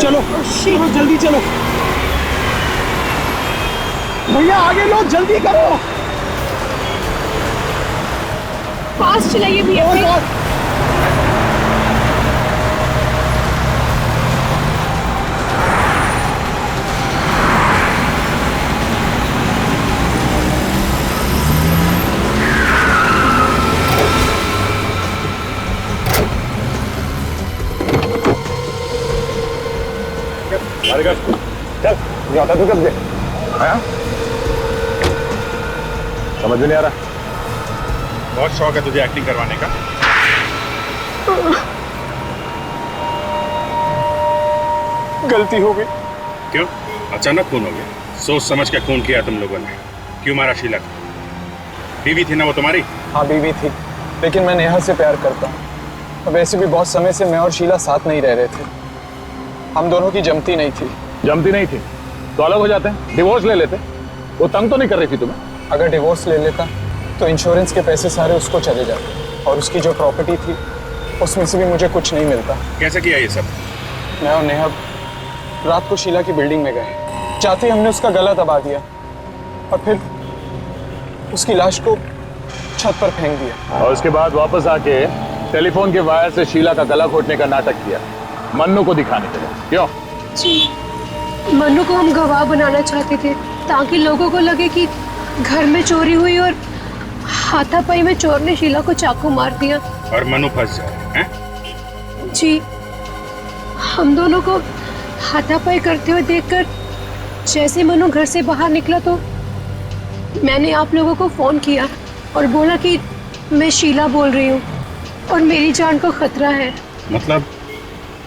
चलो चलो जल्दी चलो भैया, आगे लो, जल्दी करो। फास्ट चलाइए भैया। चल ये होता तू कब दे आया समझ में नहीं आ रहा। बहुत शौक है तुझे एक्टिंग करवाने का। गलती हो गई। क्यों अचानक खून हो गया? सोच समझ के खून किया तुम लोगों ने। क्यों मारा शीला को? बीवी थी ना वो तुम्हारी? हाँ बीवी थी, लेकिन मैं नेहा से प्यार करता हूँ। और वैसे भी बहुत समय से मैं और शीला साथ नहीं रह रहे थे। हम दोनों की जमती नहीं थी। जमती नहीं थी तो अलग हो जाते हैं, डिवोर्स ले लेते। वो तंग तो नहीं कर रही थी तुम्हें? अगर डिवोर्स ले लेता तो इंश्योरेंस के पैसे सारे उसको चले जाते और उसकी जो प्रॉपर्टी थी उसमें से भी मुझे कुछ नहीं मिलता। कैसे किया ये सब? मैं और नेहा रात को शीला की बिल्डिंग में गए, चाहते हमने उसका गला दबा दिया और फिर उसकी लाश को छत पर फेंक दिया। और उसके बाद वापस आके टेलीफोन के वायर से शीला का गला घोटने का नाटक किया मन्नू को दिखाने के लिए। क्यों? जी, मन्नू को हम गवाह बनाना चाहते थे ताकि लोगों को लगे कि घर में चोरी हुई और हाथापाई में चोर ने शीला को चाकू मार दिया और मनु फंस जाए हैं? जी, हम दोनों को हाथापाई करते हुए देखकर जैसे मनु घर से बाहर निकला तो मैंने आप लोगों को फोन किया और बोला कि मैं शीला बोल रही हूँ और मेरी जान को खतरा है। मतलब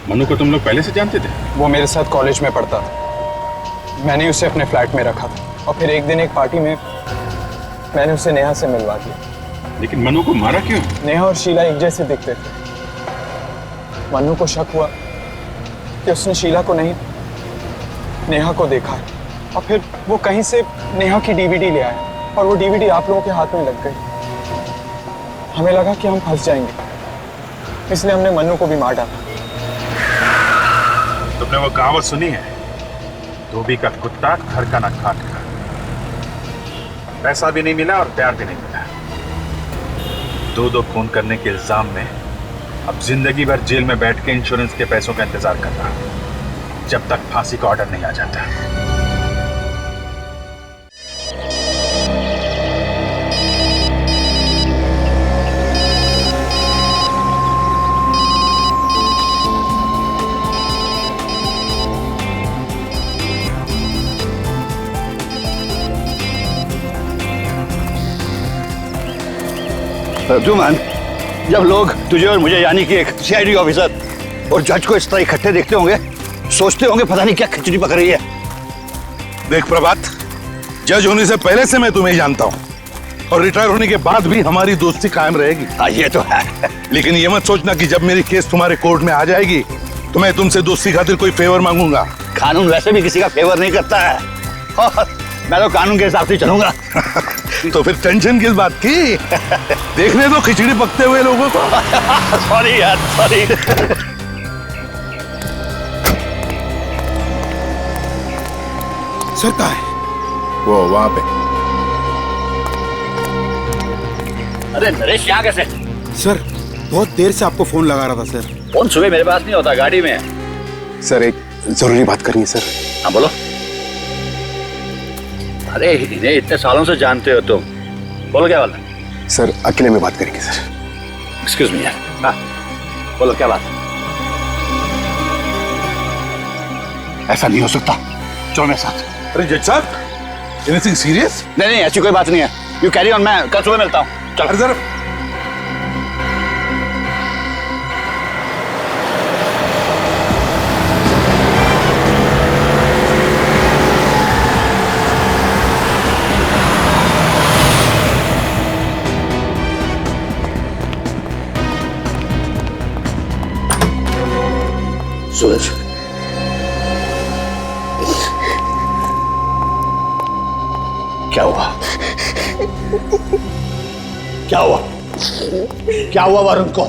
मनु को तुम लोग पहले से जानते थे? वो मेरे साथ कॉलेज में पढ़ता था। मैंने उसे अपने फ्लैट में रखा था और फिर एक दिन एक पार्टी में मैंने उसे नेहा से मिलवा दिया। लेकिन मनु को मारा क्यों? नेहा और शीला एक जैसे दिखते थे। मनु को शक हुआ कि उसने शीला को नहीं नेहा को देखा है और फिर वो कहीं से नेहा की डीवीडी ले आया और वो डीवीडी आप लोगों के हाथ में लग गई। हमें लगा कि हम फंस जाएंगे, इसलिए हमने मन्नू को भी मार डाला। तुमने वो कहावत सुनी है, धोबी का कुत्ता घर का न खाट का। पैसा भी नहीं मिला और प्यार भी नहीं मिला। दो खून करने के इल्जाम में अब जिंदगी भर जेल में बैठ के इंश्योरेंस के पैसों का इंतजार कर रहा, जब तक फांसी का ऑर्डर नहीं आ जाता। अर्जुमान, जब लोग तुझे और मुझे यानी कि एक सीआईडी ऑफिसर और जज को इस तरह इकट्ठे देखते होंगे, सोचते होंगे पता नहीं क्या खिचड़ी पक रही है। देख प्रभात, जज होने से पहले से मैं तुम्हें जानता हूँ और रिटायर होने के बाद भी हमारी दोस्ती कायम रहेगी। हाँ ये तो है। लेकिन ये मत सोचना कि जब मेरी केस तुम्हारे कोर्ट में आ जाएगी तो मैं तुमसे दोस्ती खातिर कोई फेवर मांगूंगा। कानून वैसे भी किसी का फेवर नहीं करता है और मैं तो कानून के हिसाब से चलूंगा। तो फिर टेंशन किस बात की? देखने दो खिचड़ी पकते हुए लोगों को। सॉरी यार, सॉरी। सर कहाँ है? वो वहां पे। अरे नरेश यहाँ कैसे? सर बहुत देर से आपको फोन लगा रहा था सर। फोन सुबह मेरे पास नहीं होता, गाड़ी में है। सर एक जरूरी बात करनी है सर। हाँ बोलो। अरे इन्हें इतने सालों से जानते हो तुम, बोलो क्या बात है? सर अकेले में बात करेंगे सर। एक्सक्यूज मी यार। हाँ बोलो क्या बात? ऐसा नहीं हो सकता, चलो मेरे साथ। अरे जज साहब, एनीथिंग सीरियस? नहीं ऐसी कोई बात नहीं है, यू कैरी ऑन, मैं कल सुबह मिलता हूँ। चलो जरा सूरज, क्या हुआ? क्या हुआ? क्या हुआ वरुण को?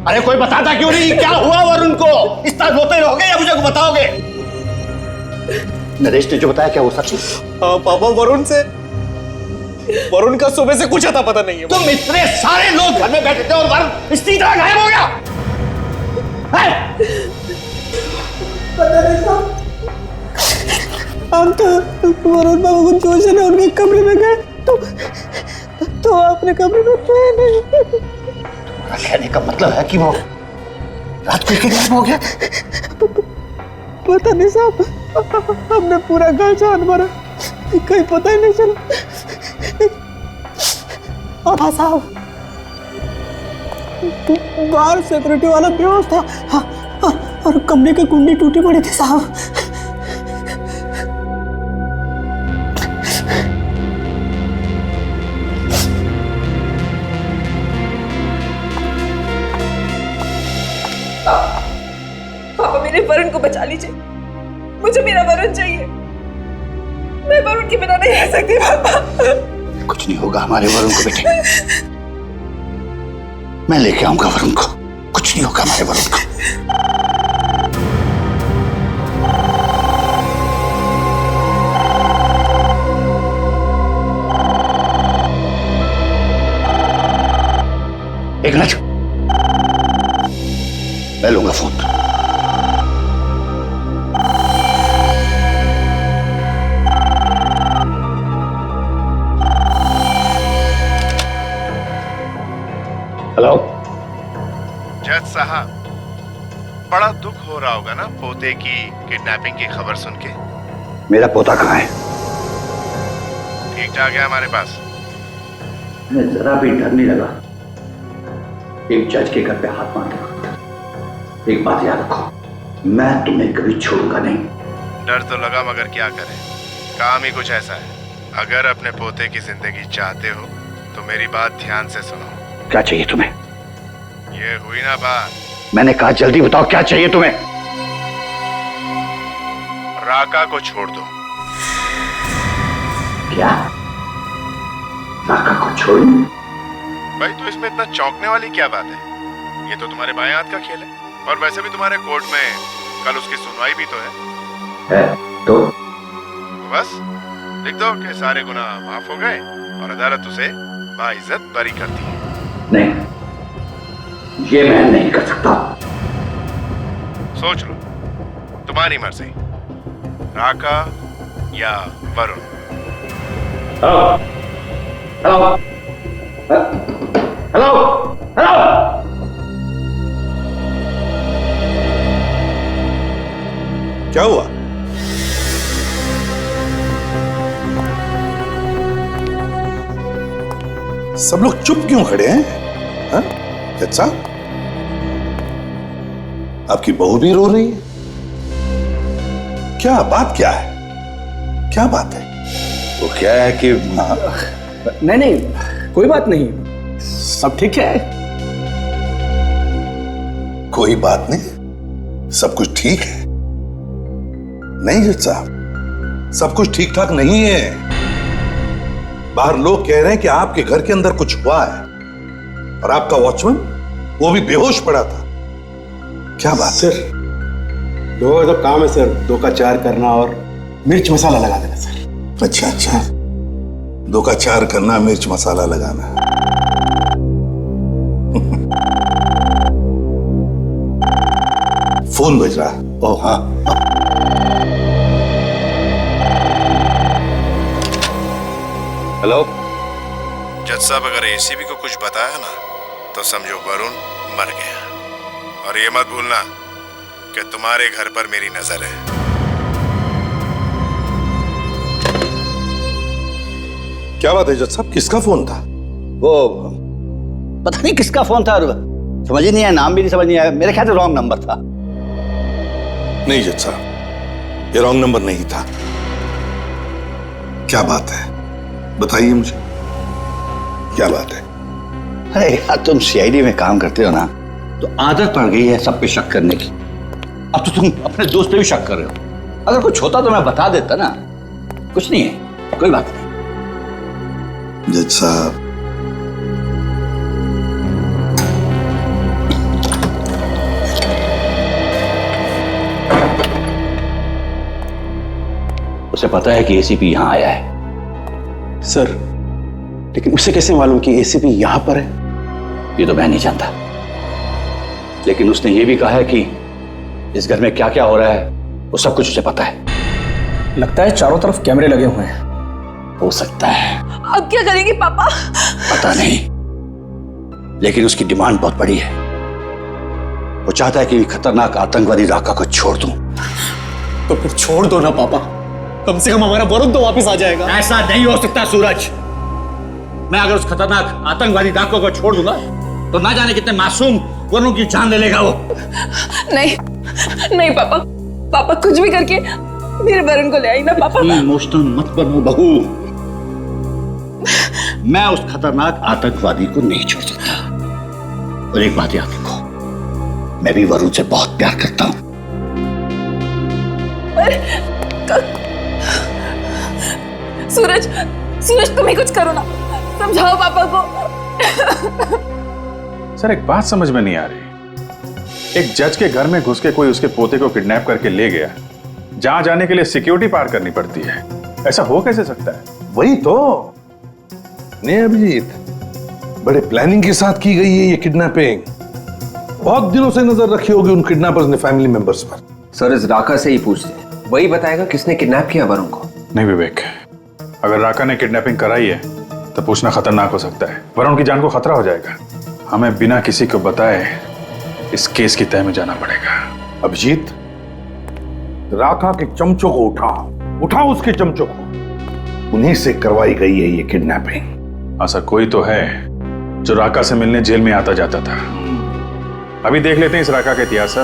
अरे कोई बताता क्यों नहीं? क्या हुआ वरुण को? इस तरह रोते रहोगे या मुझे को बताओगे? नरेश ने जो बताया क्या वो सच है? हाँ पापा, वरुण का सुबह से कुछ अता पता नहीं है। तुम इतने सारे लोग घर में बैठे थे और वरुण इसी तरह गायब हो गया? हम तो वरुण बाबू को जोशन है उनके कमरे में गए तो आपने कमरे में थे नहीं। कहने का मतलब है कि वो रात को गायब हो गया? पता नहीं साहब, हमने पूरा घर छान मारा, कहीं पता ही नहीं चला। हाँ साहब, बाहर सिक्योरिटी वाला बेहोश था। हाँ, और कमरे की कुंडी टूटी पड़ी थी साहब। पापा मेरे वरुण को बचा लीजिए, मुझे मेरा वरुण चाहिए। मैं वरुण के बिना नहीं रह सकती पापा। कुछ नहीं होगा हमारे वरुण को बेटे, मैं लेके आऊंगा वरुण को। कुछ नहीं होगा हमारे वरुण को। एक मिनट, मैं लूंगा फोन। हेलो जज साहब, बड़ा दुख हो रहा होगा ना पोते की किडनैपिंग की खबर सुन के। मेरा पोता कहाँ है? ठीक ठाक है हमारे पास। मैं जरा भी डर नहीं लगा एक जज के घर पे हाथ मारने का। एक बात याद रखो, मैं तुम्हें कभी छोड़ूंगा नहीं। डर तो लगा, मगर क्या करें, काम ही कुछ ऐसा है। अगर अपने पोते की जिंदगी चाहते हो तो मेरी बात ध्यान से सुनो। क्या चाहिए तुम्हें? ये हुई ना बात। मैंने कहा जल्दी बताओ क्या चाहिए तुम्हें? राका को छोड़ दो। क्या? राका को छोड़? भाई तो इसमें इतना चौंकने वाली क्या बात है? ये तो तुम्हारे बाएं हाथ का खेल है। और वैसे भी तुम्हारे कोर्ट में कल उसकी सुनवाई भी तो है। तो बस लिख दो कि सारे गुनाह माफ हो गए और अदालत उसे बाइज्जत बरी करती है। नहीं, ये मैं नहीं कर सकता। सोच लो, तुम्हारी मर्जी, राका या वरुण। हेलो हेलो हेलो, क्या हुआ? सब लोग चुप क्यों खड़े हैं? जज साहब, आपकी बहू भी रो रही है। क्या बात क्या है? क्या बात है? वो क्या है कि नहीं, कोई बात नहीं, सब ठीक है। कोई बात नहीं, सब कुछ ठीक है। नहीं जज साहब, सब कुछ ठीक ठाक नहीं है। बाहर लोग कह रहे हैं कि आपके घर के अंदर कुछ हुआ है और आपका वॉचमैन वो भी बेहोश पड़ा था। क्या बात? सर, लोगों का तो काम है सर, 2 का 4 करना और मिर्च मसाला लगा देना सर। अच्छा अच्छा, 2 का 4 करना, मिर्च मसाला लगाना। फोन बज रहा। ओह हाँ, हेलो जज साहब, अगर एसीबी को कुछ बताया ना तो समझो वरुण मर गया। और ये मत भूलना कि तुम्हारे घर पर मेरी नजर है। क्या बात है जज साहब, किसका फोन था? वो पता नहीं किसका फोन था, समझ ही नहीं आया, नाम भी नहीं समझ नहीं आया। मेरे ख्याल से रॉन्ग नंबर था। नहीं जज साहब, ये रॉन्ग नंबर नहीं था। क्या बात है, बताइए मुझे, क्या बात है? अरे यार, तुम सीआईडी में काम करते हो ना, तो आदत पड़ गई है सब पे शक करने की। अब तो तुम अपने दोस्त पे भी शक कर रहे हो। अगर कुछ होता तो मैं बता देता ना। कुछ नहीं है, कोई बात नहीं। जज साहब, उसे पता है कि एसीपी यहां आया है। सर, लेकिन उसे कैसे मालूम कि एसीपी यहां पर है? ये तो मैं नहीं जानता, लेकिन उसने ये भी कहा है कि इस घर में क्या क्या हो रहा है वो सब कुछ उसे पता है। लगता है चारों तरफ कैमरे लगे हुए हैं। हो सकता है। अब क्या करेंगे पापा? पता नहीं, लेकिन उसकी डिमांड बहुत बड़ी है। वो चाहता है कि खतरनाक आतंकवादी राका को छोड़ दूं। तो फिर छोड़ दो ना पापा, कम से कम हमारा वरुण तो वापस आ जाएगा। ऐसा नहीं हो सकता सूरज। मैं अगर उस खतरनाक आतंकवादी डाकू को छोड़ दूंगा तो ना जाने कितने मासूम वरुण की जान ले लेगा वो। नहीं नहीं पापा, पापा कुछ भी करके मेरे वरुण को ले आई ना पापा। इमोशनल मत बनो बहू। मैं उस खतरनाक आतंकवादी को नहीं छोड़ सकता। और एक बात याद रखो, मैं भी वरुण से बहुत प्यार करता हूं। सूरज, सूरज तुम ही कुछ करो ना, समझाओ पापा को। सर एक बात समझ में नहीं आ रही, एक जज के घर में घुस के कोई उसके पोते को किडनैप करके ले गया, जहां जाने के लिए सिक्योरिटी पार करनी पड़ती है, ऐसा हो कैसे सकता है? वही तो नहीं अभिजीत, बड़े प्लानिंग के साथ की गई है ये किडनैपिंग। बहुत दिनों से नजर रखी होगी उन किडनैपर्स ने फैमिली मेंबर्स पर। सर इस राका से ही पूछते, वही बताएगा किसने किडनैप किया वरुण को। नहीं विवेक, अगर राका ने किडनैपिंग कराई है तो पूछना खतरनाक हो सकता है। वरुण की जान को खतरा हो जाएगा। हमें बिना किसी को बताए इस केस की तह में जाना पड़ेगा। अभिजीत, राका के चमचों को उठाओ उसके चमचों को। उन्हीं से करवाई गई है ये किडनैपिंग। ऐसा कोई तो है जो राका से मिलने जेल में आता जाता था। अभी देख लेते हैं इस राका का इतिहास।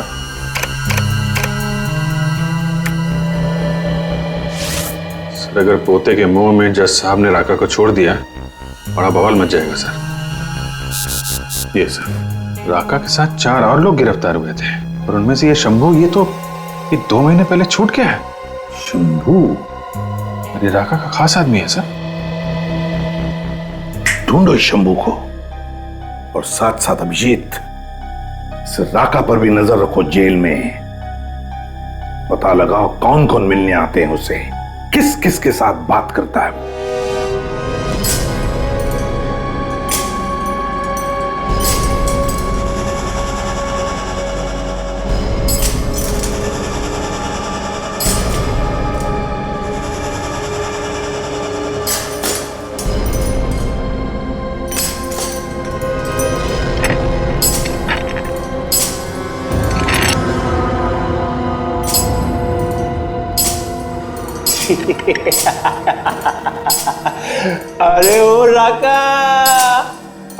सर अगर पोते के मुंह में जज साहब ने राका को छोड़ दिया, बड़ा बवाल मच जाएगा सर। ये सर, राका के साथ 4 और लोग गिरफ्तार हुए थे और उनमें से ये शंभू, ये 2 महीने पहले छूट गया है। शंभू? अरे राका का खास आदमी है सर। ढूंढो इस शंभू को और साथ साथ अभिजीत, इस राका पर भी नजर रखो जेल में। पता लगाओ कौन कौन मिलने आते हैं उसे, किस किस के साथ बात करता है। अरे ओ राका,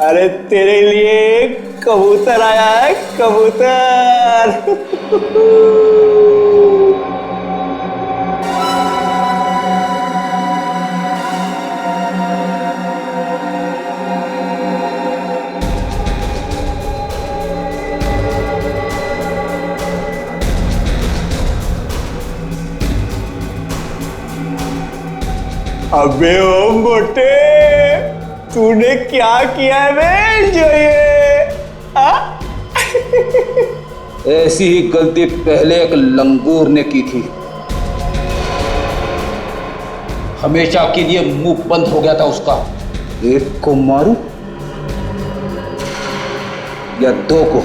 अरे तेरे लिए कबूतर आया है, कबूतर। अबे ओ मोटे, तूने क्या किया है बे जो ये? ऐसी ही गलती पहले एक लंगूर ने की थी, हमेशा के लिए मुंह बंद हो गया था उसका। एक को मारूं या 2 को,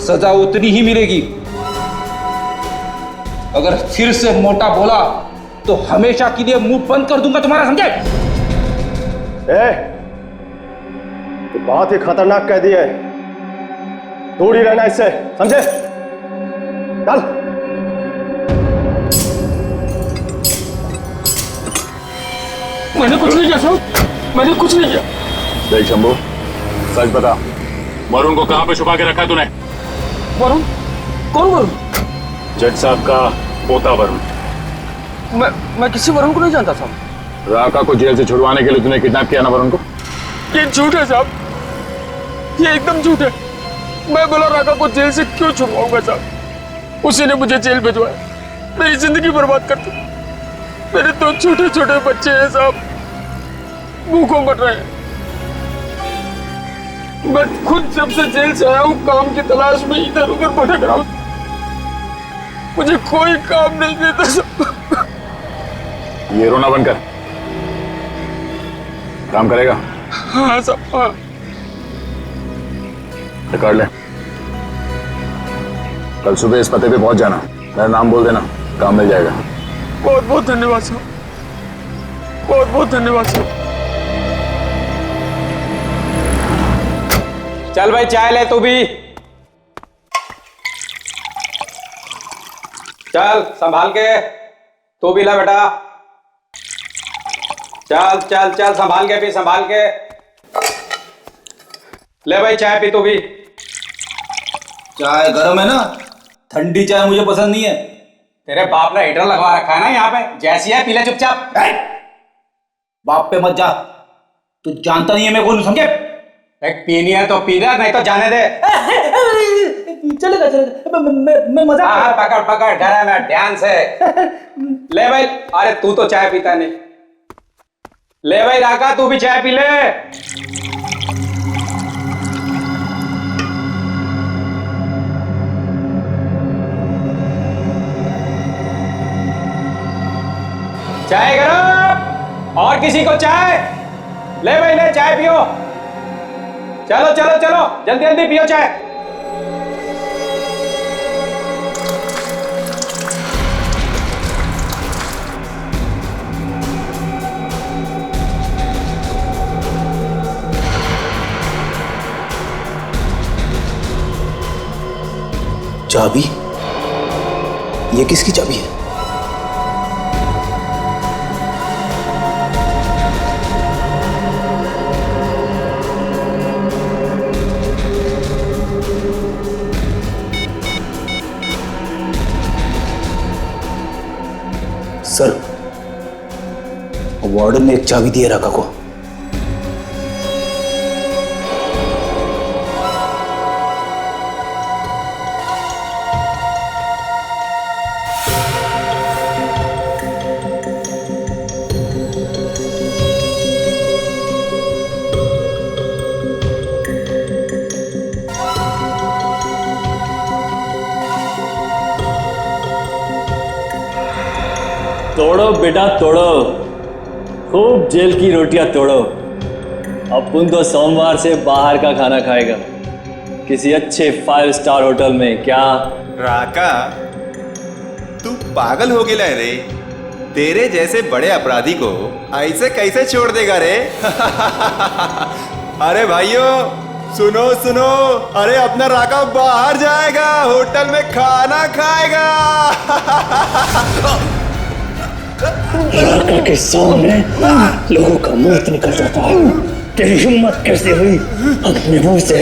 सजा उतनी ही मिलेगी। अगर फिर से मोटा बोला तो हमेशा के लिए मुंह बंद कर दूंगा तुम्हारा, समझे? तो बहुत ही खतरनाक कह दिया है, दूर ही रहना इससे, समझे? चल। मैंने कुछ नहीं किया साहब, मैंने कुछ नहीं किया। देख शंभू, सच बता, वरुण को कहां पे छुपा के रखा है तूने? वरुण? कौन वरुण? जज साहब का पोता वरुण। मैं किसी वरुण को नहीं जानता साहब। राका को जेल से छुड़वाने के लिए तूने किडनैप किया ना वरुण को? ये झूठ है साहब, ये एकदम झूठ है। मैं बोला राका को जेल से क्यों छुड़वाऊंगा साहब, उसी ने मुझे जेल भिजवाया, मेरी जिंदगी बर्बाद कर दी। मेरे 2 छोटे छोटे बच्चे हैं साहब, भूखों मर रहे हैं। मैं खुद जब से जेल से आया हूँ काम की तलाश में इधर उधर भटक रहा हूँ, मुझे कोई काम नहीं देता सब। ये रोना बंद कर, काम करेगा? हाँ साहब, हाँ। रिकॉर्ड ले, कल सुबह इस पते पे पहुंच जाना, मेरा नाम बोल देना, काम मिल जाएगा। बहुत बहुत धन्यवाद साहब, बहुत बहुत धन्यवाद साहब। चल भाई चाय ले तू भी। चल संभाल के, तू भी ला बेटा। चल चल चल संभाल के पी, संभाल के। ले भाई चाय पी तू भी। चाय गर्म है ना, ठंडी चाय मुझे पसंद नहीं है। तेरे बाप ने हीटर लगवा रखा है ना यहाँ पे, जैसी है पीले चुपचाप। बाप पे मत जा, तू जानता नहीं है मैं कौन, समझे? एक पीनी है तो पी ले, नहीं तो जाने दे। चलेगा चलेगा, मैं मजा। हाँ पकड़ पकड़, डरा मैं ध्यान से। ले भाई, अरे तू तो चाय पीता नहीं। ले भाई राका, तू भी चाय पी ले। चाय गरम, और किसी को चाय? ले भाई ले, चाय पियो। चलो चलो चलो, जल्दी जल्दी पियो चाय। चाबी? ये किसकी चाबी है? सर, वार्डन ने एक चाबी दी है राका को। तोड़ो बेटा तोड़ो, खूब जेल की रोटियां तोड़ो। अपन तो सोमवार से बाहर का खाना खाएगा, किसी अच्छे 5 स्टार होटल में। क्या राका, तू पागल हो गया रे? तेरे जैसे बड़े अपराधी को ऐसे कैसे छोड़ देगा रे? अरे भाइयों सुनो सुनो, अरे अपना राका बाहर जाएगा, होटल में खाना खाएगा। राका के सामने लोगों का मौत निकल जाता है, तेरी हिम्मत कैसे हुई अपने मुंह से?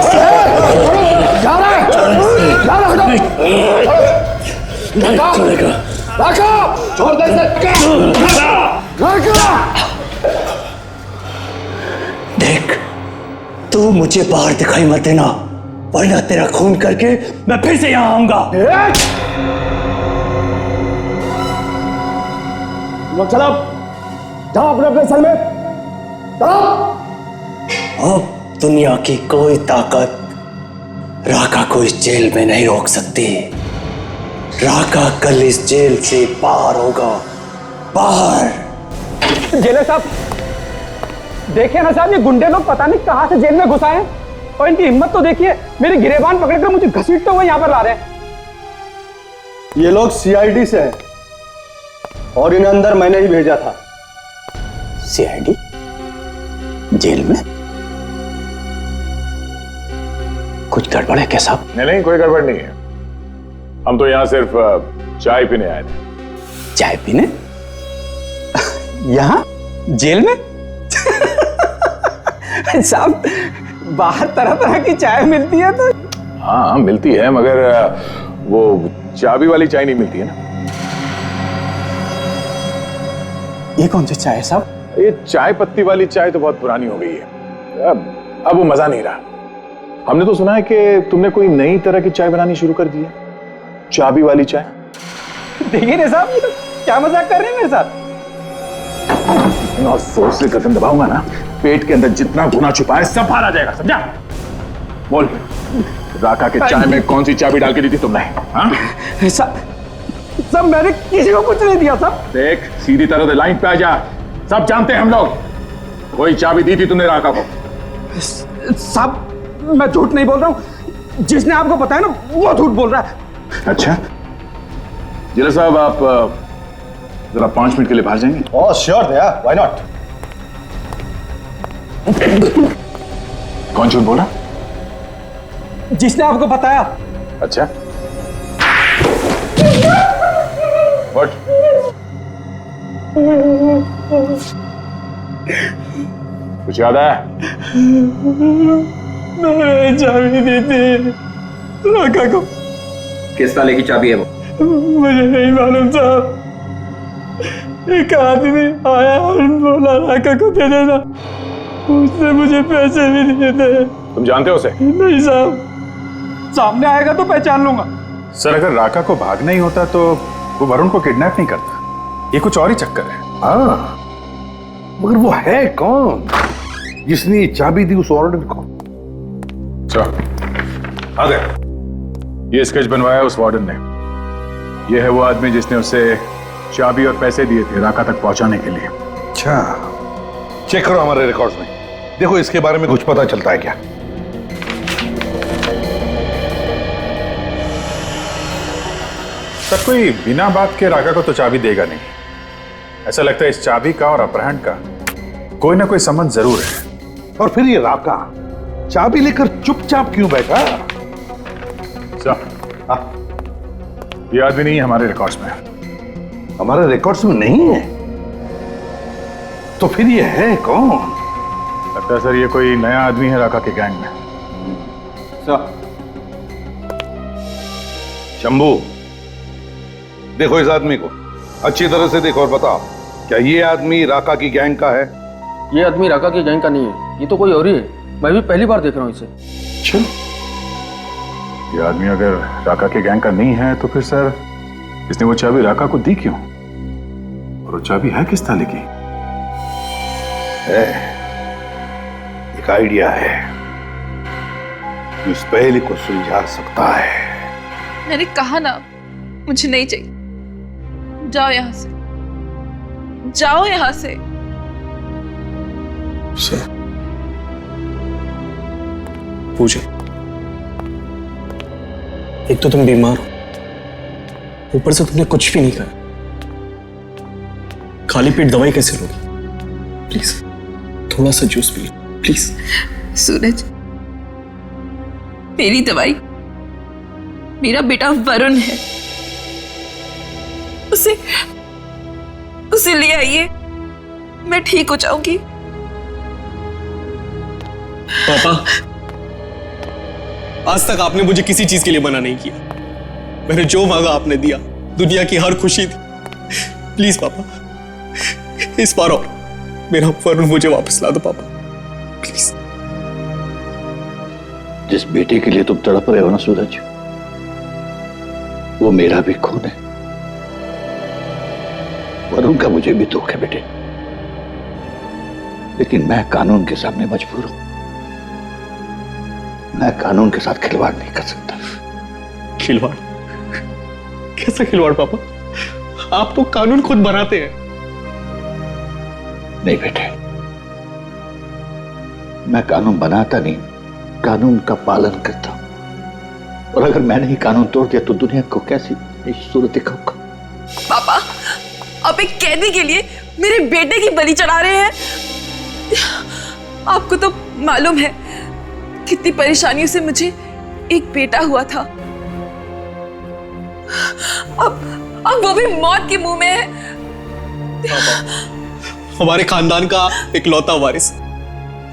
छोड़ दे देख, तू मुझे बाहर दिखाई मत देना, वरना तेरा खून करके मैं फिर से यहाँ आऊंगा। चलो जाओ अपने अपने सेल में जाओ। अब दुनिया की कोई ताकत राका को इस जेल में नहीं रोक सकती। राका कल इस जेल से बाहर होगा, बाहर। जेलर साहब देखिए ना साहब, ये गुंडे लोग पता नहीं कहां से जेल में घुसा है, और इनकी हिम्मत तो देखिए, मेरे गिरेबान पकड़कर मुझे घसीटते हुए यहाँ पर ला रहे हैं। ये लोग सीआईडी से हैं और इन्हें अंदर मैंने ही भेजा था। सीआईडी जेल में? कुछ गड़बड़ है क्या साहब? नहीं कोई गड़बड़ नहीं है, हम तो यहाँ सिर्फ चाय पीने आए थे। चाय पीने? यहाँ जेल में? साहब बाहर तरह तरह की चाय मिलती है तो। हाँ मिलती है, मगर वो चाबी वाली चाय नहीं मिलती है ना। ये कौन सी चाय है साहब? ये चाय पत्ती वाली चाय तो बहुत पुरानी हो गई है, अब वो मजा नहीं रहा। हमने तो सुना है कि तुमने कोई नई तरह की चाय बनानी शुरू कर दी है, चाबी वाली चाय। देखिए रे साहब, ये तो क्या मजाक कर रहे हैं मेरे साथ? और जोर से गर्दन दबाऊंगा ना, पेट के अंदर जितना गुना छुपा है सब बाहर आ जाएगा, समझा? बोल, राका के चाय में कौन सी चाबी डाल के दी थी तुमने? हाँ? सब मैंने किसी को कुछ नहीं दिया साहब। देख सीधी तरह से लाइन पे आ जा, सब जानते हैं हम लोग, कोई चाबी दी थी तुमने राका को? साहब मैं झूठ नहीं बोल रहा हूँ, जिसने आपको बताया ना वो झूठ बोल रहा है। अच्छा जिला साहब, आप जरा 5 मिनट के लिए बाहर जाएंगे? ओह श्योर भैया, व्हाई नॉट। कौन झूठ बोला? जिसने आपको बताया। अच्छा कुछ याद आया? मैंने चाबी दी थी राका को। किस ताले की चाबी है वो? मुझे नहीं मालूम साहब। एक आदमी आया और बोला राका को दे देना। उसने मुझे पैसे भी दिए थे। तुम जानते हो उसे? नहीं साहब, सामने आएगा तो पहचान लूंगा। सर, अगर राका को भागना ही होता तो वो वरुण को किडनैप नहीं करता। ये कुछ और ही चक्कर है। हाँ, मगर वो है कौन जिसने ये चाबी दी उस वार्डन को? आ गए। ये स्केच बनवाया उस वार्डन ने। ये है वो आदमी जिसने उसे चाबी और पैसे दिए थे राका तक पहुंचाने के लिए। अच्छा, चेक करो हमारे रिकॉर्ड्स में, देखो इसके बारे में कुछ पता चलता है क्या। सर, कोई बिना बात के राका को तो चाबी देगा नहीं। ऐसा लगता है इस चाबी का और अपहरण का कोई ना कोई संबंध जरूर है। और फिर ये राका चाबी लेकर चुपचाप क्यों बैठा? ये आदमी नहीं है हमारे रिकॉर्ड्स में। हमारे रिकॉर्ड्स में नहीं है? तो फिर ये है कौन? लगता है सर ये कोई नया आदमी है राका के गैंग में। शंभू, देखो इस आदमी को अच्छी तरह से देखो और बताओ, क्या ये आदमी राका की गैंग का है? ये आदमी राका की गैंग का नहीं है, ये तो कोई और ही है। मैं भी पहली बार देख रहा हूँ इसे। चल, ये आदमी अगर राका के गैंग का नहीं है तो फिर सर इसने वो चाबी राका को दी क्यों? और वो चाबी है किस ताले की? है, एक आइडिया है जो इस पहेली को सुलझा सकता है। मैंने कहा ना, मुझे नहीं चाहिए। जाओ यहां से, जाओ यहां से। सर, पूजा, एक तो तुम बीमार हो, ऊपर से तुमने कुछ भी नहीं खाया। खाली पेट दवाई कैसे लोगी? प्लीज थोड़ा सा जूस पी लो, प्लीज। सूरज, मेरी दवाई मेरा बेटा वरुण है। उसे ले आइए, मैं ठीक हो जाऊंगी। पापा, आज तक आपने मुझे किसी चीज के लिए मना नहीं किया। मैंने जो मांगा आपने दिया, दुनिया की हर खुशी थी। प्लीज पापा, इस बार और मेरा वरुण मुझे वापस ला दो पापा, प्लीज। जिस बेटे के लिए तुम तड़प रहे हो ना सूरज, वो मेरा भी खून है। वरुण का मुझे भी दुख है बेटे, लेकिन मैं कानून के सामने मजबूर हूं। मैं कानून के साथ खिलवाड़ नहीं कर सकता। खिलवाड़? कैसा खिलवाड़ पापा? आप तो कानून खुद बनाते हैं। नहीं बेटे, मैं कानून बनाता नहीं, कानून का पालन करता हूं। और अगर मैंने ही कानून तोड़ दिया तो दुनिया को कैसी सूरत दिखाऊंगा? पापा, आप एक कैदी के लिए मेरे बेटे की बलि चढ़ा रहे हैं। आपको तो मालूम है कितनी परेशानियों से मुझे एक बेटा हुआ था। अब वो भी मौत के मुंह में है। हमारे खानदान का इकलौता वारिस,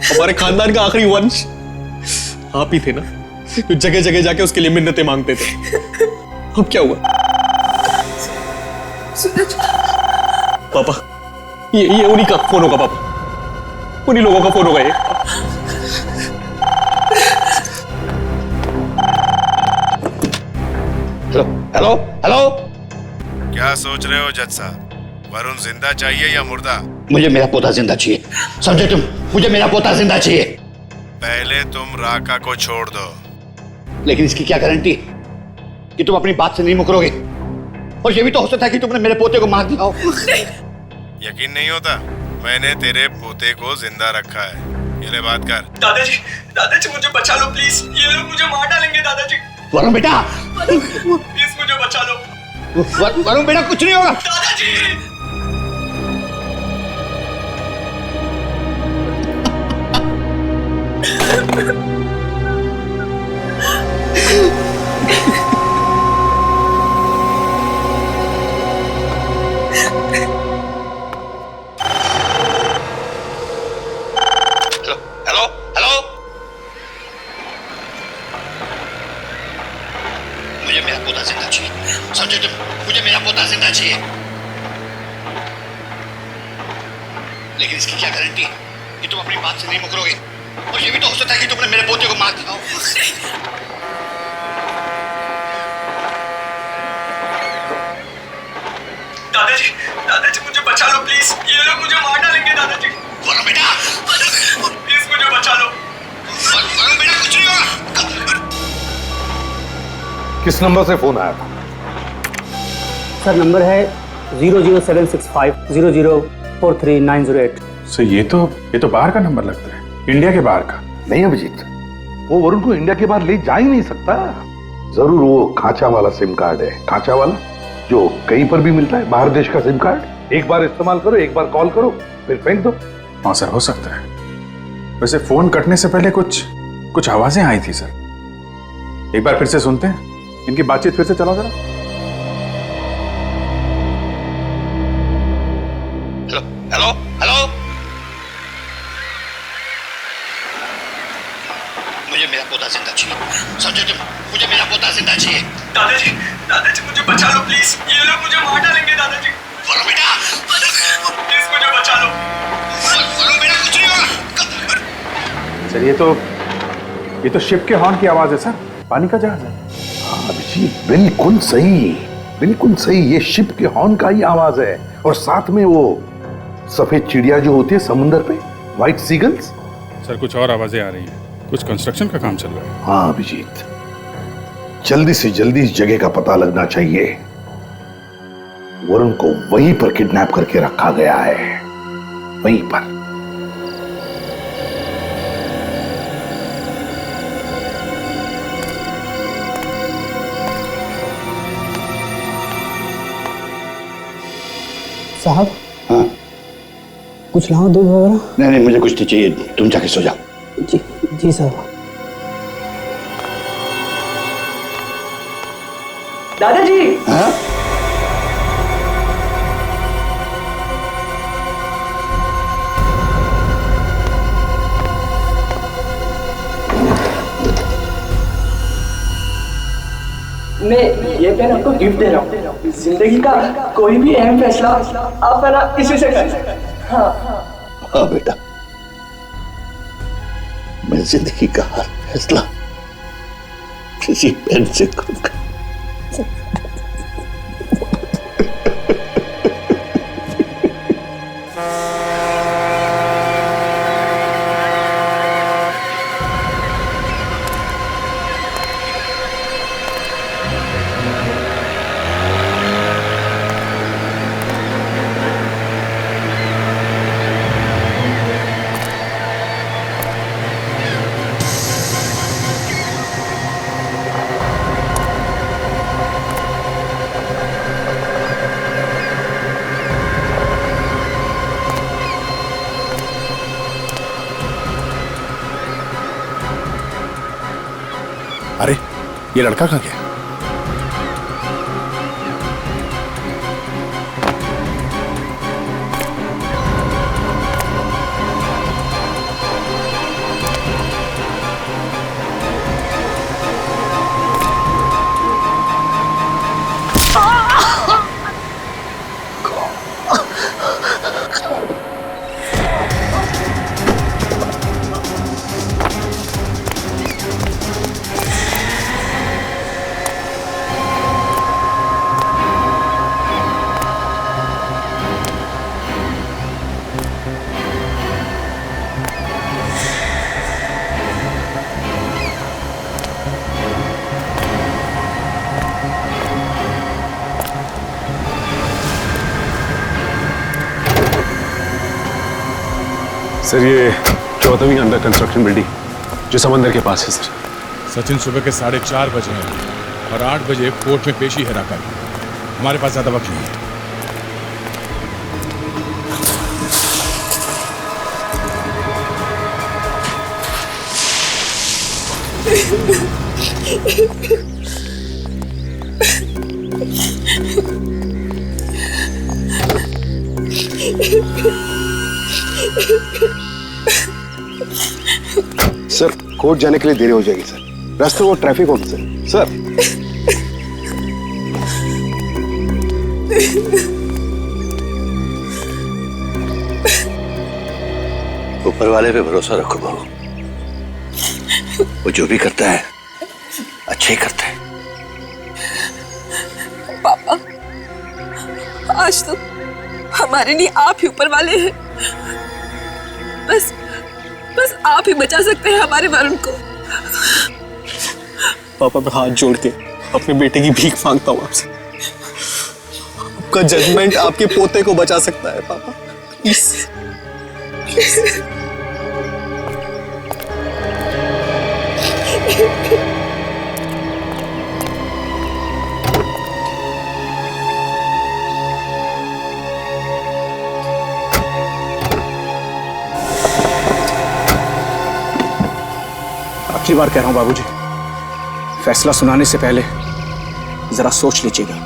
हमारे खानदान का आखिरी वंश आप ही थे ना, जो जगह जगह जाके उसके लिए मिन्नतें मांगते थे। अब क्या हुआ? सूरज, पापा, ये उन्हीं का फोन होगा पापा, उन्हीं लोगों का फोन होगा ये। हेलो हेलो हेलो, क्या सोच रहे हो जज साहब? वरुण जिंदा चाहिए या मुर्दा? मुझे मेरा पोता जिंदा चाहिए, समझे तुम? मुझे मेरा पोता जिंदा चाहिए। पहले तुम राका को छोड़ दो। लेकिन इसकी क्या गारंटी कि तुम अपनी बात से नहीं मुकरोगे? और ये भी तो हो सकता है कि तुमने मेरे पोते को मार दिया हो। यकीन नहीं होता? मैंने तेरे पोते को जिंदा रखा है। ये ले बात कर। दादाजी मुझे बचा लो प्लीज, ये लोग मुझे मार डालेंगे दादाजी। वरुण बेटा, प्लीज मुझे बचा लो। वरुण बेटा, कुछ नहीं होगा। दादाजी, जिंदा चाहिए, लेकिन इसकी क्या गारंटी कि तुम अपनी बात से नहीं मुकरोगे? और ये भी तो हो सकता है कि तुमने मेरे पोते को मार दिया हो। दादाजी मुझे बचा लो प्लीज, ये लोग मुझे मार डालेंगे दादाजी। वरुण बेटा, प्लीज मुझे बचा लो। वरुण बेटा कुछ नहीं होगा। किस नंबर से फोन आया था? सर नंबर है 00765004398। सर ये तो बाहर का नंबर लगता है, इंडिया के बाहर का। नहीं अभिजीत, वो वरुण को इंडिया के बाहर ले जा ही नहीं सकता। जरूर वो खांचा वाला सिम कार्ड है, खांचा वाला जो कहीं पर भी मिलता है, बाहर देश का सिम कार्ड। एक बार इस्तेमाल करो, एक बार कॉल करो, फिर फेंक दो। हाँ सर, हो सकता है। वैसे फोन कटने से पहले कुछ आवाजें आई थी सर, एक बार फिर से सुनते हैं, इनकी बातचीत फिर से चलाओ जरा। हेलो हेलो, मुझे मेरा पोता जिंदा चाहिए, समझे तुम? मुझे मेरा पोता जिंदा चाहिए। दादाजी मुझे बचा लो प्लीज, ये लोग मुझे मार डालेंगे दादाजी। वरुण बेटा, प्लीज मुझे बचा लो। वरुण बेटा कुछ नहीं होगा। सर ये तो शिप के हॉर्न की आवाज है सर, पानी का जहाज है। हाँ अभिजीत, बिल्कुल सही, ये शिप के हॉर्न का ही आवाज है। और साथ में वो सफेद चिड़िया जो होती है समुंदर पे, व्हाइट सीगल्स। सर कुछ और आवाजें आ रही हैं, कुछ कंस्ट्रक्शन का काम चल रहा है। हाँ अभिजीत, जल्दी से जल्दी इस जगह का पता लगना चाहिए। वरुण को वहीं पर किडनैप करके रखा गया है, वहीं पर। साहब, हाँ कुछ लाओ दूध वगैरह? नहीं मुझे कुछ नहीं चाहिए, तुम जाके सो जाओ। जी साहब। दादाजी, हाँ? मैं ये पेन आपको गिफ्ट दे रहा हूँ। जिंदगी का कोई भी अहम फैसला आप है ना इसी से कर। हाँ बेटा, मैं जिंदगी का हर फैसला किसी पेन से करूंगा। अरे ये लड़का कहाँ गया? सर ये 14वीं अंडर कंस्ट्रक्शन बिल्डिंग जो समंदर के पास है सर। सचिन सुबह के 4:30 बजे हैं और 8 बजे कोर्ट में पेशी है राका की। हमारे पास ज्यादा वक्त नहीं है। सर कोर्ट जाने के लिए देरी हो जाएगी सर, रास्ते में वो ट्रैफिक होगा सर। ऊपर वाले पे भरोसा रखो बहू, वो जो भी करता है अच्छे ही करता है। पापा, आज तो हमारे लिए आप ही ऊपर वाले हैं। बस बस आप ही बचा सकते हैं हमारे वरुण को। पापा, मैं हाथ जोड़ के अपने बेटे की भीख मांगता हूँ आपसे। आपका जजमेंट आपके पोते को बचा सकता है पापा, प्लीज। आखिरी बार कह रहा हूं बाबूजी, फैसला सुनाने से पहले जरा सोच लीजिएगा।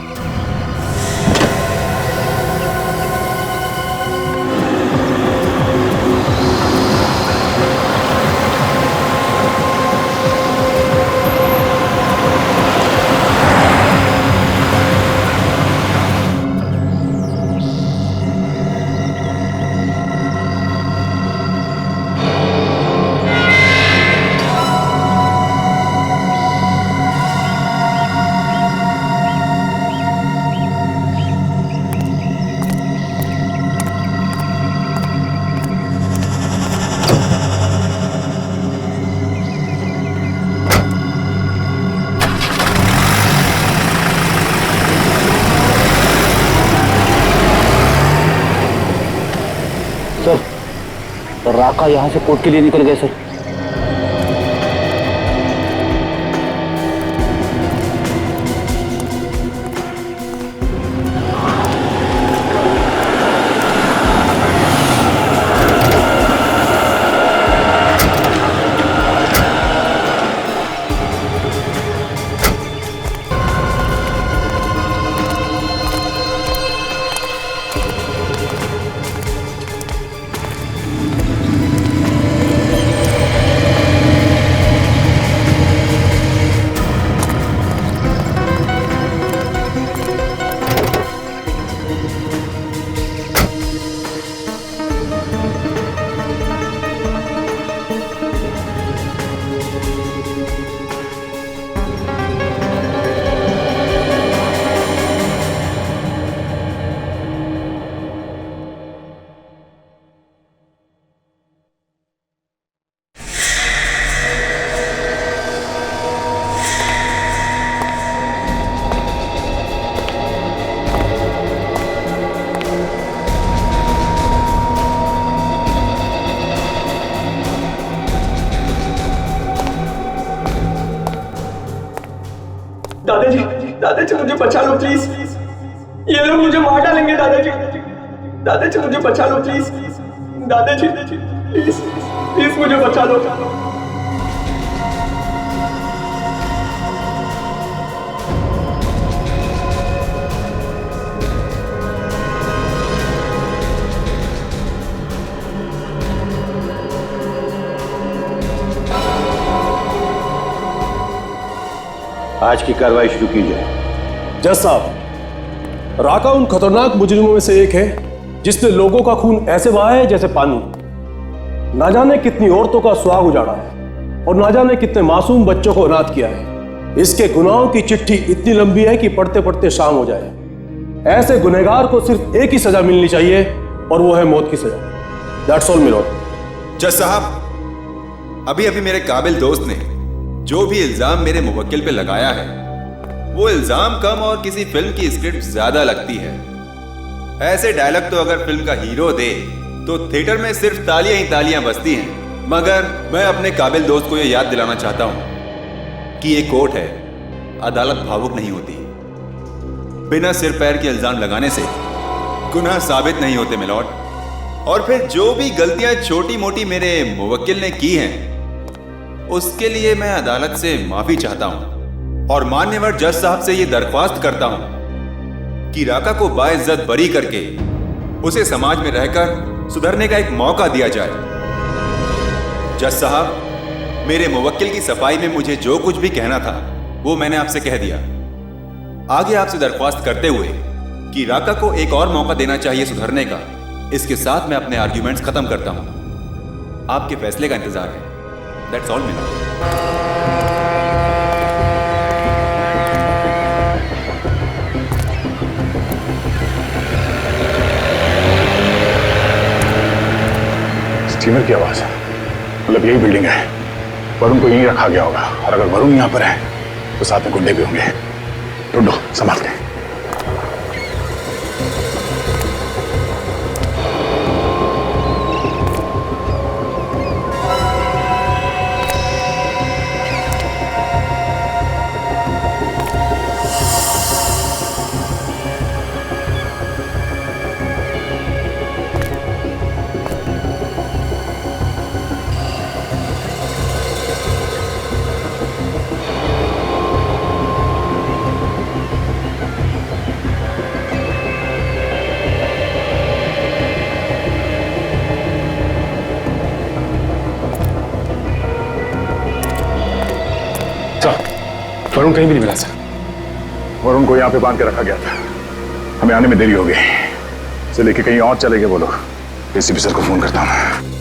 राका यहाँ से कोर्ट के लिए निकल गए सर। दादाजी, दादाजी मुझे बचा लो प्लीज, ये लोग मुझे मार डालेंगे। दादाजी, दादाजी मुझे बचा लो प्लीज, दादाजी प्लीज प्लीज मुझे बचा लो। आज की कार्रवाई शुरू की जाए। जज साहब, राका उन खतरनाक मुजरिमों में से एक है जिसने लोगों का खून ऐसे बहाया है जैसे पानी। ना जाने कितनी औरतों का सुहाग उजाड़ा है और ना जाने कितने मासूम बच्चों को अनाथ किया है। इसके गुनाहों की चिट्ठी इतनी लंबी है कि पढ़ते पढ़ते शाम हो जाए। ऐसे गुनहगार को सिर्फ एक ही सजा मिलनी चाहिए और वो है मौत की सजा। That's all milord. जज साहब, अभी अभी मेरे काबिल दोस्त ने जो भी इल्जाम मेरे मुवक्किल पे लगाया है, वो इल्जाम कम और किसी फिल्म की स्क्रिप्ट ज्यादा लगती है। ऐसे डायलॉग तो अगर फिल्म का हीरो दे तो थिएटर में सिर्फ तालियां ही तालियां बजती हैं। मगर मैं अपने काबिल दोस्त को ये याद दिलाना चाहता हूं कि ये कोर्ट है, अदालत भावुक नहीं होती। बिना सिर पैर के इल्जाम लगाने से गुनाह साबित नहीं होते मिलॉर्ड। और फिर जो भी गलतियां छोटी मोटी मेरे मुवक्किल ने की हैं, उसके लिए मैं अदालत से माफी चाहता हूं और मान्यवर जज साहब से यह दरख्वास्त करता हूं कि राका को बाइज्जत बरी करके उसे समाज में रहकर सुधरने का एक मौका दिया जाए। जज साहब, मेरे मुवक्किल की सफाई में मुझे जो कुछ भी कहना था वो मैंने आपसे कह दिया। आगे आपसे दरख्वास्त करते हुए कि राका को एक और मौका देना चाहिए सुधरने का। इसके साथ मैं अपने आर्ग्यूमेंट्स खत्म करता हूं। आपके फैसले का इंतजार है। That's all Meena. स्टीमर की आवाज है, मतलब यही बिल्डिंग है। वरुण को यहीं रखा गया होगा, और अगर वरुण यहाँ पर है तो साथ में गुंडे भी होंगे। ढूंढो, संभालते हैं। वरुण कहीं भी नहीं मिला सर। वरुण को यहाँ पे बांध के रखा गया था, हमें आने में देरी हो गई। इसे लेके कहीं और चले गए वो लोग। एसीपी सर को फोन करता हूँ।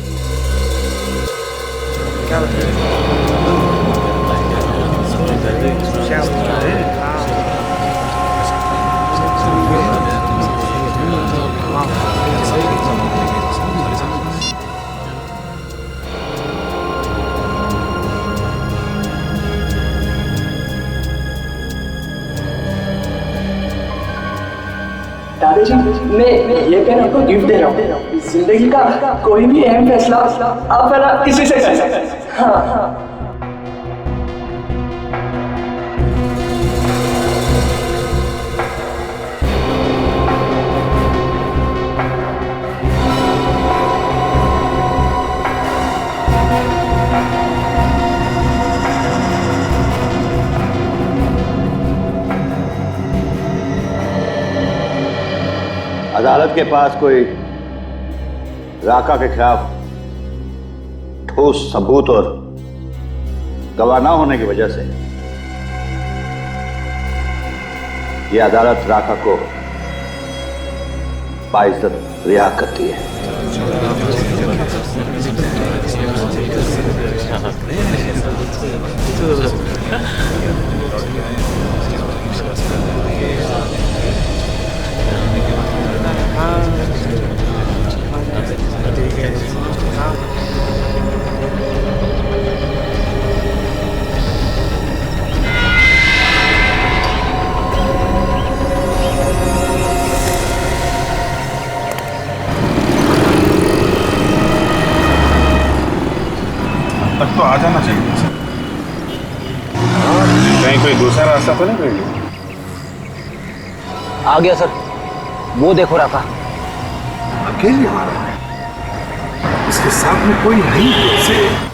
दादाजी, मैं ये पेन आपको गिफ्ट दे रहा हूँ। जिंदगी का कोई भी अहम फैसला आप पहला इसी से कर सकते हैं। हाँ। अदालत के पास कोई राका के खिलाफ ठोस सबूत और गवाह न होने की वजह से यह अदालत राका को बाइज्जत रिहा करती है। तक तो आ जाना चाहिए सर। कहीं कोई दूसरा रास्ता तो नहीं कोई? आ गया सर, वो देखो राका। अकेले आ रहा है, इसके साथ में कोई नहीं है।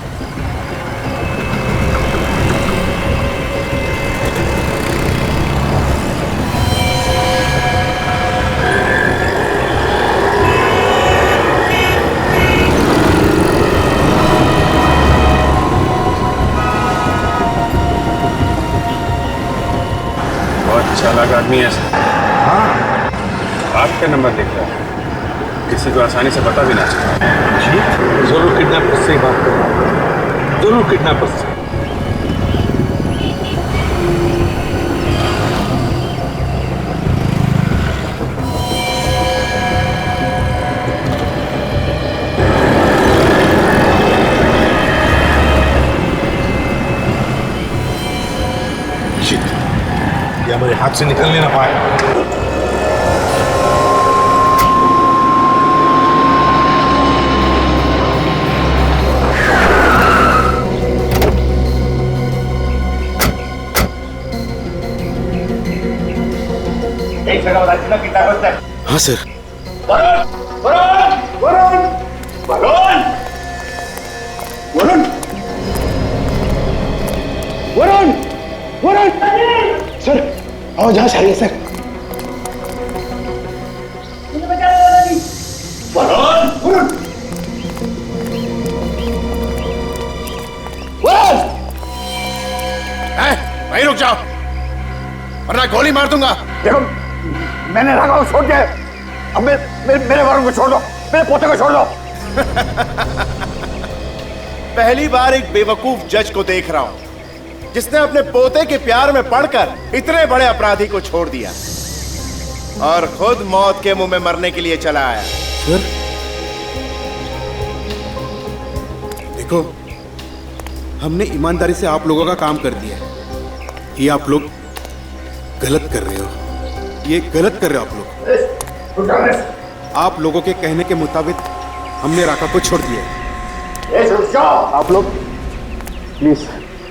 चालाक आदमी है सर। हाँ, आपका नंबर देख रहा है, किसी को आसानी से पता भी ना चला। जी, जरूर किडनैपर्स से बात करो, जरूर किडनैपर्स से। हमारे हाथ से निकलने ना पाए। एक जगह बता कितना कितना बचता है। हाँ सर। वरुण वरुण वरुण वरुण वरुण वरुण वरुण सर, आओ जहां से सर। वरुण वरुण वरुण, वहीं रुक जाओ वरना गोली मार दूंगा। देखो मैंने राका को छोड़ दिया। अब मेरे वरुण को छोड़ दो, मेरे पोते को छोड़ दो। पहली बार एक बेवकूफ जज को देख रहा हूं जिसने अपने पोते के प्यार में पड़कर इतने बड़े अपराधी को छोड़ दिया और खुद मौत के मुंह में मरने के लिए चला आया। सर देखो, हमने ईमानदारी से आप लोगों का काम कर दिया है। ये आप लोग गलत कर रहे हो, ये गलत कर रहे हो आप लोग। आप लोगों के कहने के मुताबिक हमने राका को छोड़ दिया है। आप लोग प्लीज,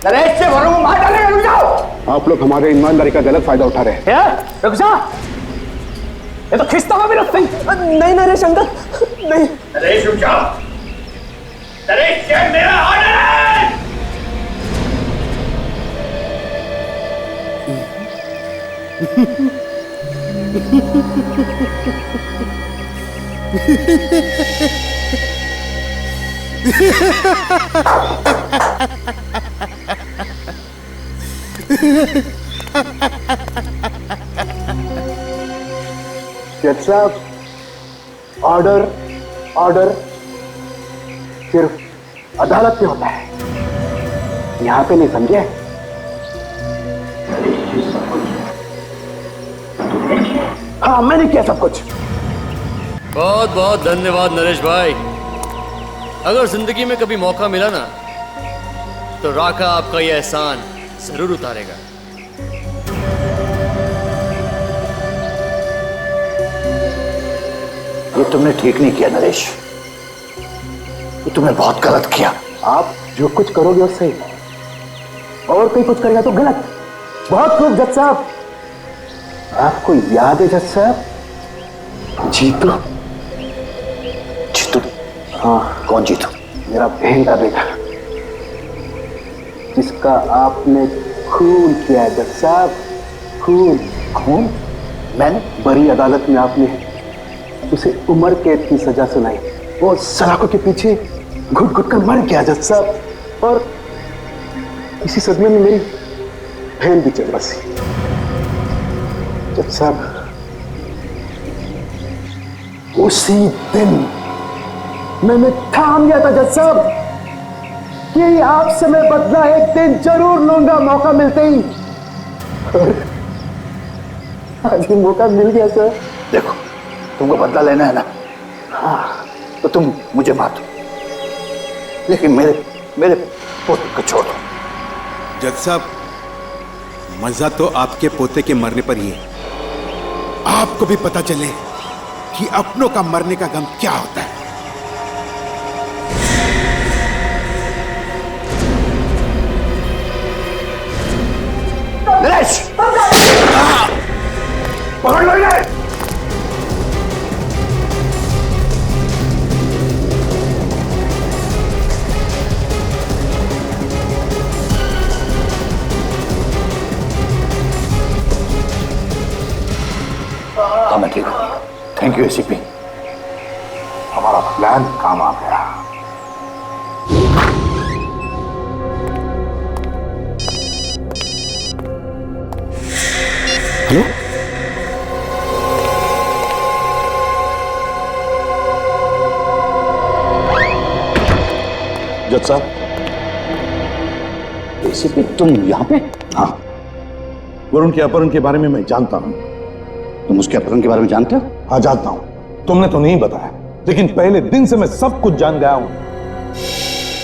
नरेश से वरुण को मार डालेंगे, रुक जाओ। आप लोग हमारे ईमानदारी का गलत फायदा उठा रहे हैं। रुक जा, ये तो खिस्ता हुआ भी रखते नहीं नरेश अंकल, नहीं। नरेश रुक जाओ। नरेश, ये मेरा ऑर्डर है। जज साहब, ऑर्डर ऑर्डर सिर्फ अदालत में होता है, यहां पे नहीं, समझे? हाँ, मैंने किया सब कुछ। बहुत बहुत धन्यवाद नरेश भाई। अगर जिंदगी में कभी मौका मिला ना तो राका आपका ये एहसान जरूर उतारेगा। ये तुमने ठीक नहीं किया नरेश, ये तुमने बहुत गलत किया। आप जो कुछ करोगे वो सही, और कोई कुछ करेगा तो गलत। बहुत खूब जज साहब। आपको याद है जज साहब, जीतू? जीतू? हाँ। कौन जीतू? मेरा बहन का बेटा, जिसका आपने खून किया है जज साहब, खून। खून? मैंने? बड़ी अदालत में आपने उसे उम्र कैद की सजा सुनाई। वो सलाखों के पीछे घुट घुट कर मर गया जज साहब, और इसी सदमे में मेरी बहन भी चल बसी। जज साहब, उसी दिन मैंने ठान लिया था जज साहब कि आपसे मैं बदला एक दिन जरूर लूंगा, मौका मिलते ही। आज ही मौका मिल गया सर। देखो, तुमको बदला लेना है ना, हाँ, तो तुम मुझे मार दो, लेकिन मेरे पोते को छोड़ दो। जज साहब, मजा तो आपके पोते के मरने पर ही है। आपको भी पता चले कि अपनों का मरने का गम क्या होता है। नरेश, पकड़ लो इन्हें। हाँ, मैं ठीक हूँ। थैंक यू एसीपी, हमारा प्लान काम आ गया। हेलो, जज साहब। एसीपी, तुम यहाँ पे? हाँ, वरुण के अपहरण के बारे में मैं जानता हूँ। तुम उसके अपहरण के बारे में जानते हो? हाँ, जानता हूँ। तुमने तो नहीं बताया, लेकिन पहले दिन से मैं सब कुछ जान गया हूँ।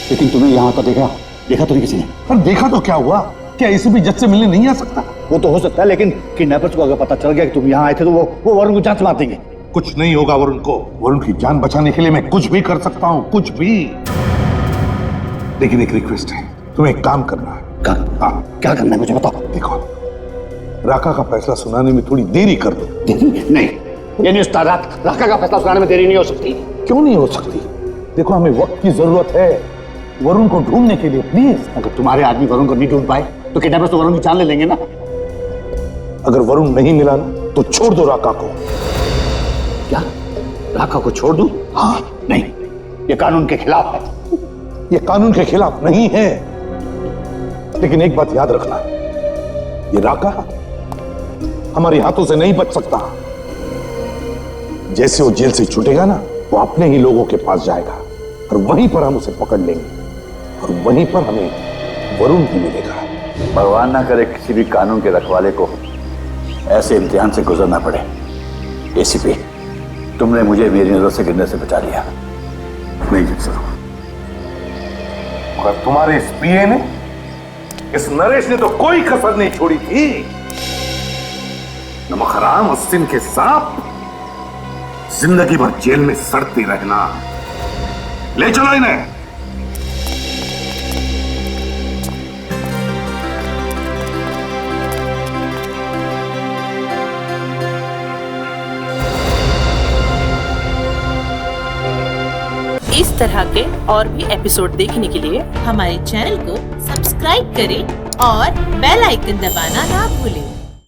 लेकिन तुम्हें यहाँ तो देखा तो नहीं किसी ने? पर देखा तो क्या हुआ? क्या एसीपी जज से मिलने नहीं आ सकता? वो तो हो सकता है, लेकिन किडनैपर्स को अगर पता चल गया कि तुम यहाँ आए थे तो वो वरुण को जान से मार देंगे। कुछ नहीं होगा वरुण को। वरुण की जान बचाने के लिए मैं कुछ भी कर सकता हूँ, कुछ भी। लेकिन एक रिक्वेस्ट है, तुम्हें एक काम करना है। क्या करना है मुझे बताओ। देखो, राका का फैसला सुनाने में थोड़ी देरी कर दो। नहीं, ये नहीं उस्ताद, राका का फैसला सुनाने में देरी नहीं हो सकती। क्यों नहीं हो सकती? देखो, हमें वक्त की जरूरत है वरुण को ढूंढने के लिए। प्लीज, अगर तुम्हारे आदमी वरुण को नहीं ढूंढ पाए तो किडनैपर्स तो वरुण की जान ले लेंगे ना। अगर वरुण नहीं मिला ना तो छोड़ दो राका को। क्या? राका को छोड़ दूं? हाँ, नहीं, ये कानून के खिलाफ है। ये कानून के खिलाफ नहीं है, लेकिन एक बात याद रखना, ये राका हमारे हाथों से नहीं बच सकता। जैसे वो जेल से छूटेगा ना, वो अपने ही लोगों के पास जाएगा और वहीं पर हम उसे पकड़ लेंगे और वहीं पर हमें वरुण भी मिलेगा। भगवान ना करे किसी भी कानून के रखवाले को ऐसे इम्तिहान से गुजरना पड़े। एसीपी, तुमने मुझे मेरी नजर से गिरने से बचा लिया। नहीं जीत सर, मगर तुम्हारे इस पीए ने, इस नरेश ने तो कोई कसर नहीं छोड़ी थी। नमक हराम और सिंह के सांप जिंदगी भर जेल में सड़ते रहना। ले चलो इन्हें। इस तरह के और भी एपिसोड देखने के लिए हमारे चैनल को सब्सक्राइब करें और बेल आइकन दबाना ना भूलें।